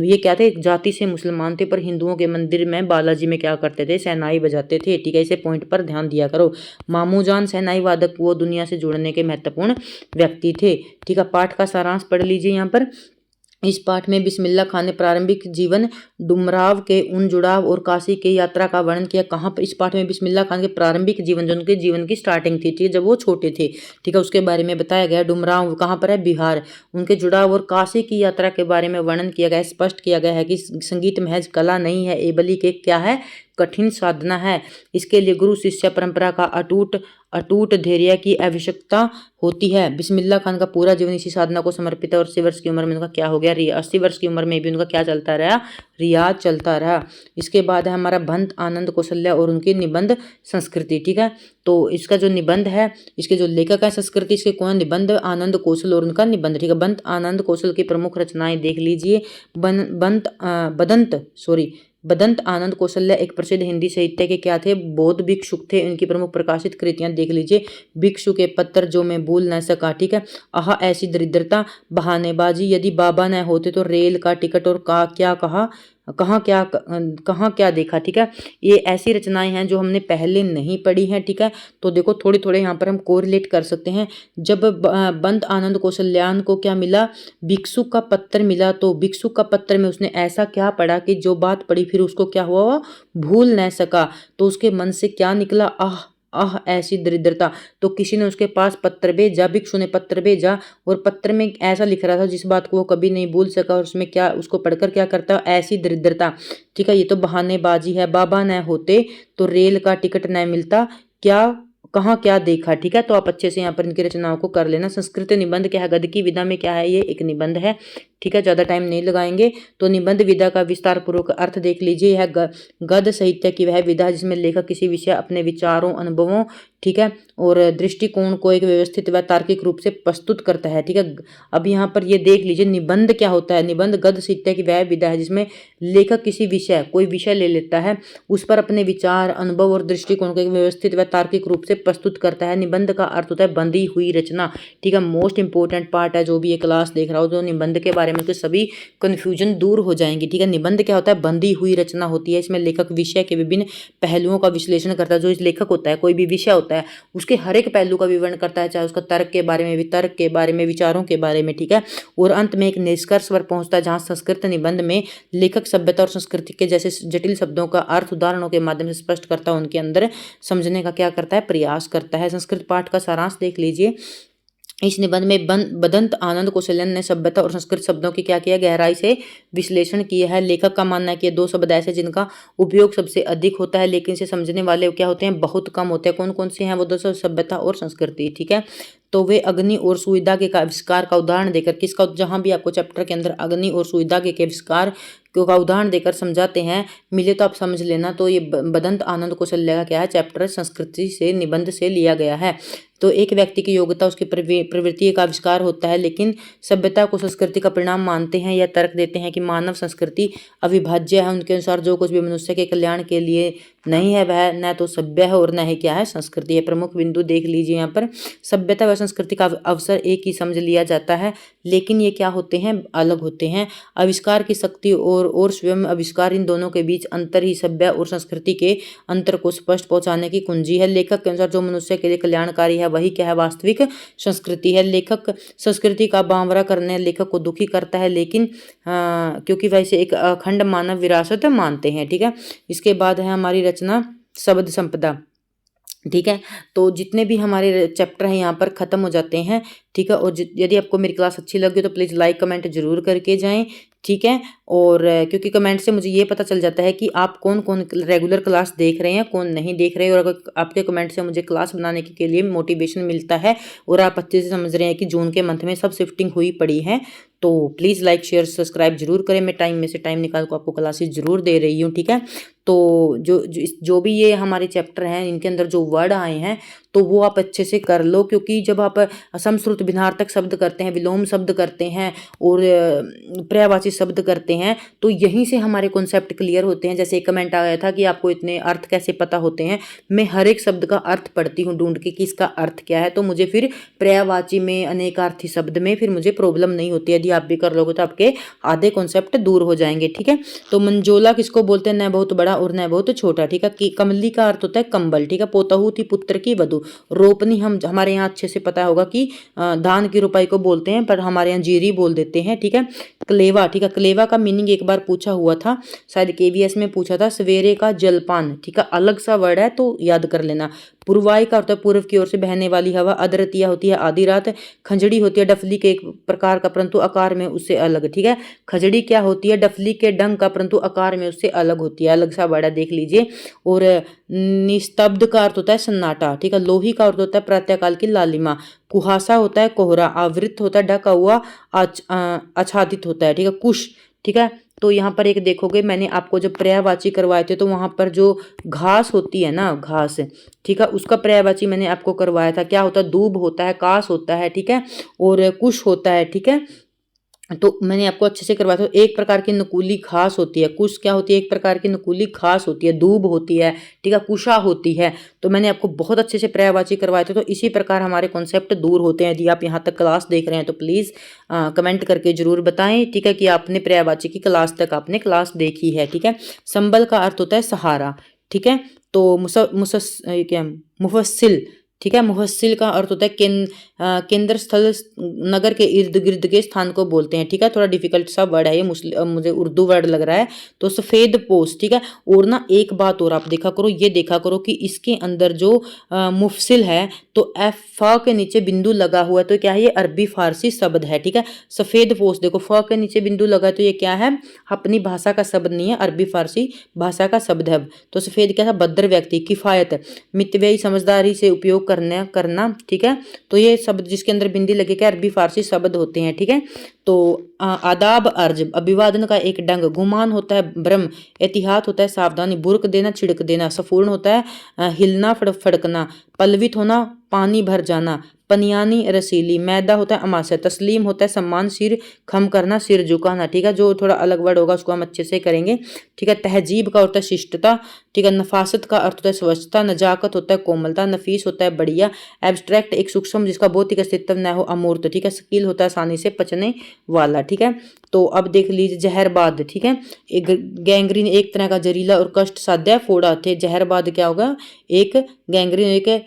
ये क्या थे, एक जाति से मुसलमान थे पर हिंदुओं के मंदिर में बालाजी में क्या करते थे, शहनाई बजाते थे। ठीक है, इसे पॉइंट पर ध्यान दिया करो। मामू जान शहनाई वादक वो दुनिया से जुड़ने के महत्वपूर्ण व्यक्ति थे। ठीक है, पाठ का सारांश पढ़ लीजिए यहाँ पर। इस पाठ में बिस्मिल्लाह खान ने प्रारंभिक जीवन, डुमराव के उन जुड़ाव और काशी की यात्रा का वर्णन किया। कहाँ पर, इस पाठ में बिस्मिल्लाह खान के प्रारंभिक जीवन, जो उनके जीवन की स्टार्टिंग थी, ठीक है, जब वो छोटे थे, ठीक है, उसके बारे में बताया गया। डुमराव कहाँ पर है, बिहार, उनके जुड़ाव और काशी की यात्रा के बारे में वर्णन किया गया। स्पष्ट किया गया है कि संगीत महज कला नहीं है, एबली के क्या है, कठिन साधना है। इसके लिए गुरु शिष्य परंपरा का अटूट धैर्य की आवश्यकता होती है। बिस्मिल्लाह खान का पूरा जीवन इसी साधना को समर्पित है और 80 वर्ष की उम्र में उनका क्या हो गया, 80 वर्ष की उम्र में भी उनका क्या चलता रहा, रियाज चलता रहा। इसके बाद है हमारा भंत आनंद कौशल्या और उनकी निबंध संस्कृति। ठीक है, तो इसका जो निबंध है, इसके जो लेखक है संस्कृति, इसके कौन, निबंध आनंद कौशल और उनका निबंध। ठीक है, बंत आनंद कौशल की प्रमुख रचनाएं देख लीजिए। बदंत आनंद कौशल्या एक प्रसिद्ध हिंदी साहित्य के क्या थे, बौद्ध भिक्षुक थे। इनकी प्रमुख प्रकाशित कृतियां देख लीजिए। भिक्षु के पत्र जो मैं भूल न सका। ठीक है, आह ऐसी दरिद्रता, बहानेबाजी, यदि बाबा न होते तो रेल का टिकट, और कहाँ क्या देखा। ठीक है, ये ऐसी रचनाएं हैं जो हमने पहले नहीं पढ़ी हैं। ठीक है, तो देखो थोड़ी थोड़े यहाँ पर हम कोरिलेट कर सकते हैं। जब बंत आनंद कौशल्यान को क्या मिला, भिक्षुक का पत्र मिला, तो भिक्षुक का पत्र में उसने ऐसा क्या पढ़ा कि जो बात पढ़ी फिर उसको क्या हुआ, वो भूल न सका। तो उसके मन से क्या निकला, आह ऐसी दरिद्रता। तो किसी ने उसके पास पत्र भेजा, भिक्षु ने पत्र भेजा, और पत्र में ऐसा लिख रहा था जिस बात को वो कभी नहीं भूल सका, और उसमें क्या, उसको पढ़कर क्या करता, ऐसी दरिद्रता। ठीक है, ये तो बहानेबाजी है। बाबा न होते तो रेल का टिकट न मिलता, कहाँ क्या देखा। ठीक है, तो आप अच्छे से यहाँ पर इनकी रचनाओं को कर लेना। संस्कृत निबंध क्या है, गद्य की विधा में क्या है, ये एक निबंध है। ठीक है, ज़्यादा टाइम नहीं लगाएंगे। तो निबंध विधा का विस्तार पूर्वक अर्थ देख लीजिए। यह गद्य साहित्य की वह विधा जिसमें लेखक किसी विषय, अपने विचारों, अनुभवों, ठीक है, और दृष्टिकोण को एक व्यवस्थित व तार्किक रूप से प्रस्तुत करता है। ठीक है, अब यहाँ पर ये देख लीजिए, निबंध क्या होता है। निबंध गद्य साहित्य की वह विधा है जिसमें लेखक किसी विषय, कोई विषय ले लेता है, उस पर अपने विचार, अनुभव और दृष्टिकोण को एक व्यवस्थित व तार्किक रूप से प्रस्तुत करता है। निबंध का अर्थ होता है बंधी हुई रचना। ठीक है, मोस्ट इंपोर्टेंट पार्ट है, जो भी ये क्लास देख रहा हो जो निबंध के बारे में, तो सभी कंफ्यूजन दूर हो जाएंगी। ठीक है, निबंध क्या होता है, बंधी हुई रचना होती है। इसमें लेखक विषय के विभिन्न पहलुओं का विश्लेषण करता है। जो इस लेखक होता है, कोई भी विषय होता है, उसके हर एक पहलू का विवरण करता है, चाहे उसका तर्क के बारे में, वितर्क के बारे में, विचारों के बारे में। ठीक है, और अंत में एक निष्कर्ष पर पहुंचता है, जहां संस्कृत निबंध में लेखक सभ्यता और संस्कृति के जैसे जटिल शब्दों का अर्थ उदाहरणों के माध्यम से स्पष्ट करता है, उनके अंदर समझने का क्या करता है, प्रयास करता है। संस्कृत पाठ का सारांश देख लीजिए। इस निबंध में बदंत आनंद कौशल्यान ने सभ्यता और संस्कृत शब्दों की क्या किया, गहराई से विश्लेषण किया है। लेखक का मानना है कि ये दो शब्द ऐसे जिनका उपयोग सबसे अधिक होता है, लेकिन इसे समझने वाले क्या होते हैं, बहुत कम होते हैं। कौन कौन से हैं वो दो शब्द, सभ्यता और संस्कृति। ठीक है, तो वे अग्नि और सुविधा के आविष्कार का उदाहरण देकर, किसका, जहां भी आपको चैप्टर के अंदर अग्नि और सुविधा के आविष्कार का उदाहरण देकर समझाते हैं, मिले तो आप समझ लेना। तो ये बदंत आनंद कौशल्या का क्या है, चैप्टर संस्कृति से, निबंध से लिया गया है। तो एक व्यक्ति की योग्यता उसकी प्रवृत्ति का आविष्कार होता है, लेकिन सभ्यता को संस्कृति का परिणाम मानते हैं या तर्क देते हैं कि मानव संस्कृति अविभाज्य है। उनके अनुसार जो कुछ भी मनुष्य के कल्याण के लिए नहीं है वह न तो सभ्य है और न ही क्या है, संस्कृति है। प्रमुख बिंदु देख लीजिए यहाँ पर। सभ्यता व संस्कृति का अवसर एक ही समझ लिया जाता है, लेकिन ये क्या होते हैं, अलग होते हैं। आविष्कार की शक्ति और स्वयं आविष्कार, इन दोनों के बीच अंतर ही सभ्य और संस्कृति के अंतर को स्पष्ट पहुंचाने की कुंजी है। लेखक के अनुसार जो मनुष्य के लिए कल्याणकारी है वही क्या है, वास्तविक संस्कृति है। लेखक संस्कृति का बांवरा करने लेखक को दुखी करता है, लेकिन क्योंकि वैसे एक अखंड मानव विरासत मानते हैं। ठीक है, इसके बाद है हमारी रचना शब्द संपदा। ठीक है, तो जितने भी हमारे चैप्टर हैं यहाँ पर ख़त्म हो जाते हैं। ठीक है, और यदि आपको मेरी क्लास अच्छी लगी तो प्लीज़ लाइक कमेंट जरूर करके जाएं। ठीक है। और क्योंकि कमेंट से मुझे ये पता चल जाता है कि आप कौन कौन रेगुलर क्लास देख रहे हैं, कौन नहीं देख रहे हैं, और अगर आपके कमेंट से मुझे क्लास बनाने के लिए मोटिवेशन मिलता है और आप अच्छे से समझ रहे हैं कि जून के मंथ में सब शिफ्टिंग हुई पड़ी है, तो प्लीज़ लाइक शेयर सब्सक्राइब जरूर करें। मैं टाइम में से टाइम निकाल को आपको क्लासेस जरूर दे रही हूँ, ठीक है। तो जो भी ये हमारे चैप्टर हैं, इनके अंदर जो वर्ड आए हैं तो वो आप अच्छे से कर लो, क्योंकि जब आप असम श्रुत भिन्नार्थक शब्द करते हैं, विलोम शब्द करते हैं और पर्यायवाची शब्द करते हैं, तो यहीं से हमारे कॉन्सेप्ट क्लियर होते हैं। जैसे एक कमेंट आया था कि आपको इतने अर्थ कैसे पता होते हैं। मैं हर एक शब्द का अर्थ पढ़ती हूँ ढूंढ के कि इसका अर्थ क्या है, तो मुझे फिर पर्यायवाची में, अनेकार्थी शब्द में फिर मुझे प्रॉब्लम नहीं होती। यदि आप भी कर लोगे तो आपके आधे कॉन्सेप्ट दूर हो जाएंगे, ठीक है। तो मंजोला किसको बोलते हैं? न बहुत बड़ा और न बहुत छोटा, ठीक है। कि कमली का अर्थ होता है कंबल, ठीक है। पोतहू थी पुत्र की वधू। रोपनी हमारे यहाँ अच्छे से पता होगा कि धान की रोपाई को बोलते हैं, पर हमारे यहाँ जीरी बोल देते हैं, ठीक है। कलेवा, ठीक है। कलेवा का मीनिंग एक बार पूछा हुआ था, शायद केवीएस में पूछा था। सवेरे का जलपान, ठीक है, अलग सा वर्ड है तो याद कर लेना। पूर्वाई का होता है पूर्व की ओर से बहने वाली हवा। अदरतिया होती है आधी रात। खंजड़ी होती है डफली के एक प्रकार का परंतु आकार में उससे अलग, ठीक है। खजड़ी क्या होती है? डफली के डंग का परंतु आकार में उससे अलग होती है, अलग सा वर्ड है, देख लीजिए। और निस्तब्ध का अर्थ होता है सन्नाटा, ठीक है। लोही का अर्थ होता है प्रातःकाल की लालिमा। कुहासा होता है कोहरा। आवृत होता है ढका हुआ, आच्छादित होता है, ठीक है। कुश, ठीक है। तो यहाँ पर एक देखोगे, मैंने आपको जब पर्यायवाची करवाए थे तो वहां पर जो घास होती है ना, घास, ठीक है, उसका पर्यायवाची मैंने आपको करवाया था। क्या होता है? दूब होता है, कास होता है, ठीक है, और कुश होता है, ठीक है। तो मैंने आपको अच्छे से करवाया था। एक प्रकार की नुकीली घास होती है। कुश क्या होती है? एक प्रकार की नुकीली घास होती है। दूब होती है, ठीक है। कुशा होती है। तो मैंने आपको बहुत अच्छे से पर्यायवाची करवाए थे। तो इसी प्रकार हमारे कॉन्सेप्ट दूर होते हैं। यदि आप यहाँ तक क्लास देख रहे हैं तो प्लीज़ कमेंट करके जरूर बताएं, ठीक है, कि आपने पर्यायवाची की क्लास तक आपने क्लास देखी है, ठीक है। संबल का अर्थ होता है सहारा, ठीक है। तो मुफस्सिल, ठीक है। मुहस्सिल का अर्थ होता है केंद्र स्थल, नगर के इर्द गिर्द के स्थान को बोलते हैं, ठीक है। थोड़ा डिफिकल्ट सा वर्ड है ये, मुझे उर्दू वर्ड लग रहा है। तो सफ़ेद पोश, ठीक है। और ना एक बात और आप देखा करो, ये देखा करो कि इसके अंदर जो मुफसिल है तो एफ फ के नीचे बिंदु लगा हुआ है, तो क्या है? ये अरबी फारसी शब्द है, ठीक है। सफ़ेद पोश, देखो फ के नीचे बिंदु लगा है, तो ये क्या है? अपनी भाषा का शब्द नहीं है, अरबी फारसी भाषा का शब्द है। तो सफ़ेद क्या था? भद्र व्यक्ति। किफ़ायत, मितव्ययी समझदारी से उपयोग करना, ठीक है। तो ये शब्द जिसके अंदर बिंदी लगे क्या? अरबी फारसी शब्द होते हैं, ठीक है। तो आदाब अर्ज, अभिवादन का एक ढंग। गुमान होता है भ्रम। एहतियात होता है सावधानी। बुर्क देना, छिड़क देना। सफूर्ण होता है हिलना, फड़कना। पल्लवित होना, पानी भर जाना। पनियानी, रसीली। मैदा होता है अमाशय। तस्लीम होता है सम्मान। सिर खम करना, सिर झुकाना, ठीक है। जो थोड़ा अलग वर्ड होगा उसको हम अच्छे से करेंगे, ठीक है। तहजीब का होता है शिष्टता, ठीक है। नफासत का अर्थ होता है स्वच्छता। नजाकत होता है कोमलता। नफीस होता है बढ़िया। एब्स्ट्रैक्ट एक सूक्ष्म जिसका भौतिक अस्तित्व न हो, अमूर्त, ठीक है। शकील होता है आसानी से पचने वाला, ठीक है। तो अब देख लीजिए जहरबाद, ठीक है। एक गैंग्रीन एक तरह का जहरीला और कष्ट साध्य फोड़ा थे। जहरबाद क्या होगा? एक गैंग्रीन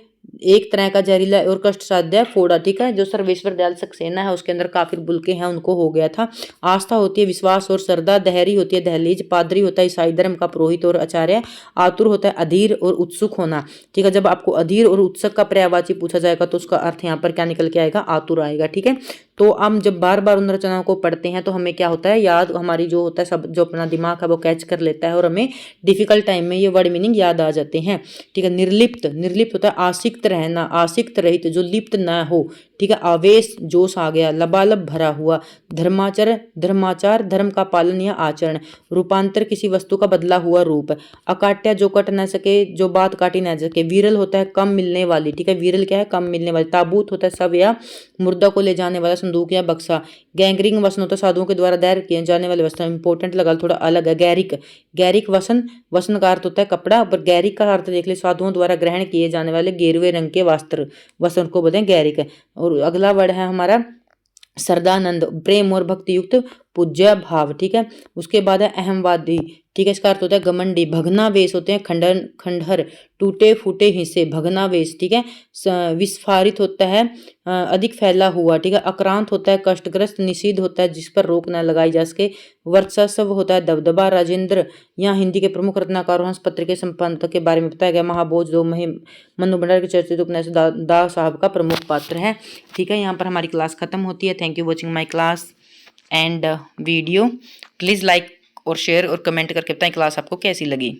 एक तरह का जहरीला और कष्ट साध्य फोड़ा, ठीक है। जो सर्वेश्वर दयाल सक्सेना है उसके अंदर काफिर बुलके हैं, उनको हो गया था। आस्था होती है विश्वास और श्रद्धा। दहरी होती है दहलीज। पादरी होता है ईसाई धर्म का पुरोहित और आचार्य। आतुर होता है अधीर और उत्सुक होना, ठीक है। जब आपको अधीर और उत्सुक का पर्यायवाची पूछा जाएगा तो उसका अर्थ यहाँ पर क्या निकल के आएगा? आतुर आएगा, ठीक है। तो हम जब बार बार उन रचनाओं को पढ़ते हैं तो हमें क्या होता है? याद, हमारी जो होता है सब, जो अपना दिमाग है वो कैच कर लेता है और हमें डिफिकल्ट टाइम में ये वर्ड मीनिंग याद आ जाते हैं, ठीक है। निर्लिप्त, निर्लिप्त होता है आसक्त रहना, आसक्त रहित, जो लिप्त न हो, ठीक है। आवेश, जोश आ गया। लबालब, भरा हुआ। धर्माचार, धर्म का पालन या आचरण। रूपांतर, किसी वस्तु का बदला हुआ रूप। अकाट्य, जो कट न सके, जो बात काटी न सके। विरल होता है कम मिलने वाली, ठीक है। विरल क्या है? कम मिलने वाली। ताबूत होता है शव या मुर्दा को ले जाने वाला संदूक या बक्सा। गैंगरिंग वसन होता है साधुओं के द्वारा दायर किए जाने वाले वस्त्र। इंपॉर्टेंट लगा, थोड़ा अलग है। गैरिक, गैरिक वसन, वसन का अर्थ होता है कपड़ा, पर गैरिक का अर्थ देख ले, साधुओं द्वारा ग्रहण किए जाने वाले गेरुए रंग के वस्त्र, वसन को बोलते हैं गैरिक। और अगला वर्ड है हमारा सरदानंद, प्रेम और भक्ति युक्त पूज्य भाव, ठीक है। उसके बाद है अहमवादी, ठीक है। इसका अर्थ होता है घमंडी। भग्नावेश होते हैं खंडहर, टूटे फूटे हिस्से, भग्नावेश, ठीक है। विस्फारित होता है अधिक फैला हुआ, ठीक है। आक्रांत होता है कष्टग्रस्त। निषिद्ध होता है जिस पर रोक न लगाई जा सके। वर्चस्व होता है दबदबा। राजेंद्र, यहाँ हिंदी के प्रमुख रत्नाकार हंस पत्र के संपादक के बारे में बताया गया। महाभोज दो मनु भंडार के चर्चित उपन्यास दा साहब का प्रमुख पात्र है, ठीक है। यहाँ पर हमारी क्लास खत्म होती है। Thank you watching my class and video. Please like और शेयर और कमेंट करके बताएं क्लास आपको कैसी लगी।